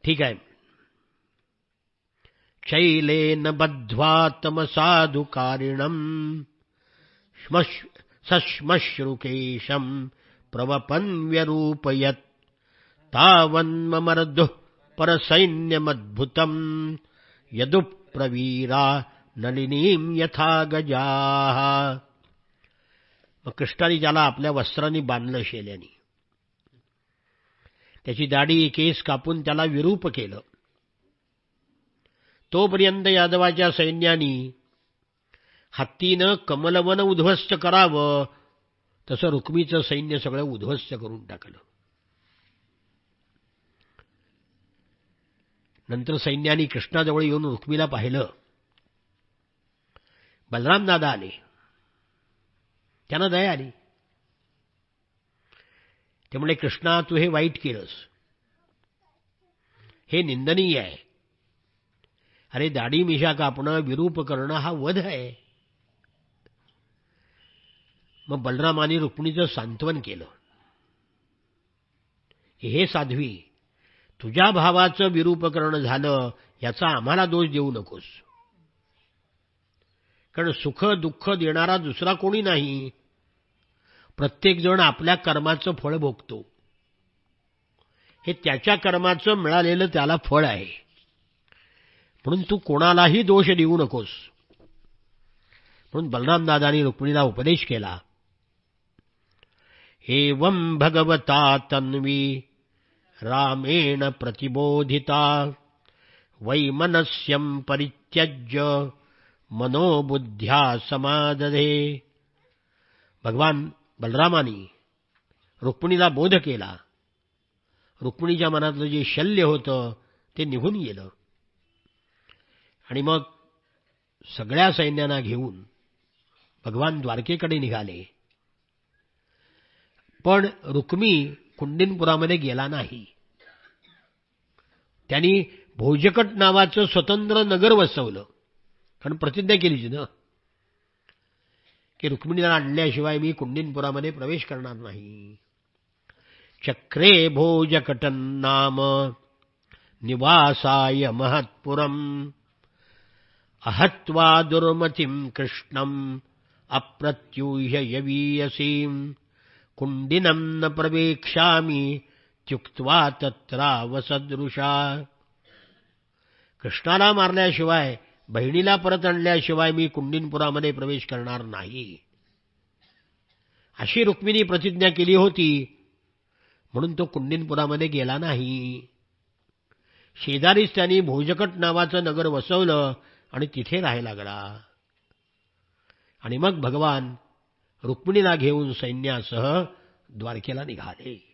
ठीक आहे. शैलेन बद्ध्वा तमसाधुकारिणं सश्मश्रुकेशं प्रवपन्व्यरूपयत् तावन्ममर्दुः परसैन्यमद्भुतं यदुप्रवीरा नलिनीं यथा गजाः. मग कृष्णाने त्याला आपल्या वस्त्रांनी बांधलं शेल्याने, त्याची दाढी केस कापून त्याला विरूप केलं. तोपर्यंत यादवाच्या सैन्यानी हत्तीनं कमलवन उद्ध्वस्त करावं तसं रुक्मीचं सैन्य सगळं उद्ध्वस्त करून टाकलं. नंतर सैन्याने कृष्णाजवळ येऊन रुक्मीला पाहिलं. बलराम दादा आले, त्यांना दया आली. ते म्हणले, कृष्णा, तू हे वाईट केलंस, हे निंदनीय आहे. अरे, दाढी मिशा कापणं, विरूप करणं हा वध आहे. मग बलरामाने रुक्मिणीचं सांत्वन केलं. हे साध्वी, तुझ्या भावाचं विरूप करणं झालं याचा आम्हाला दोष देऊ नकोस, कारण सुख दुःख देणारा दुसरा कोणी नाही. प्रत्येक जण आपल्या कर्माचं फळ भोगतो, हे त्याच्या कर्माचं मिळालेलं त्याला फळ आहे. म्हणून तू कोणालाही दोष देऊ नकोस. म्हणून बलराम दादांनी रुक्मिणीला उपदेश केला. एवं भगवता तन्वी रामेण प्रतिबोधिता वैमनस्यं परित्यज्य मनोबुद्ध्या समादधे. भगवान बलरामानी रुक्मिणीला बोध केला. रुक्मिणीच्या मनातलं जे शल्य होतं ते निघून गेलं आणि मग सगळ्या सैन्यांना घेऊन भगवान द्वारकेकडे निघाले. पण रुक्मी कुंडिनपुरामध्ये गेला नाही. त्यांनी भोजकट नावाचं स्वतंत्र नगर वसवलं, कारण प्रतिज्ञा केलीच ना की रुक्मिणीला आणल्याशिवाय मी कुंडिनपुरामध्ये प्रवेश करणार नाही. चक्रे भोजकटं नाम निवासाय महत्पुरम् अहत्वा दुर्मतिं कृष्णम् अप्रत्यूह्य यवीयसीम् कुंडिनं न प्रवेक्ष्यामि त्युक्त्वा तत्रावसदृशा. कृष्णाला मारल्याशिवाय, बहिणीला परत आणल्याशिवाय मी कुंडिनपुरामध्ये प्रवेश करणार नाही, अशी रुक्मिणी प्रतिज्ञा केली होती. म्हणून तो कुंडिनपुरामध्ये गेला नाही. शेजारीच त्यांनी भोजकट नावाचं नगर वसवलं आणि तिथे राहायला लागला. आणि मग भगवान रुक्मिणीला घेऊन सैन्यासह द्वारकेला निघाले.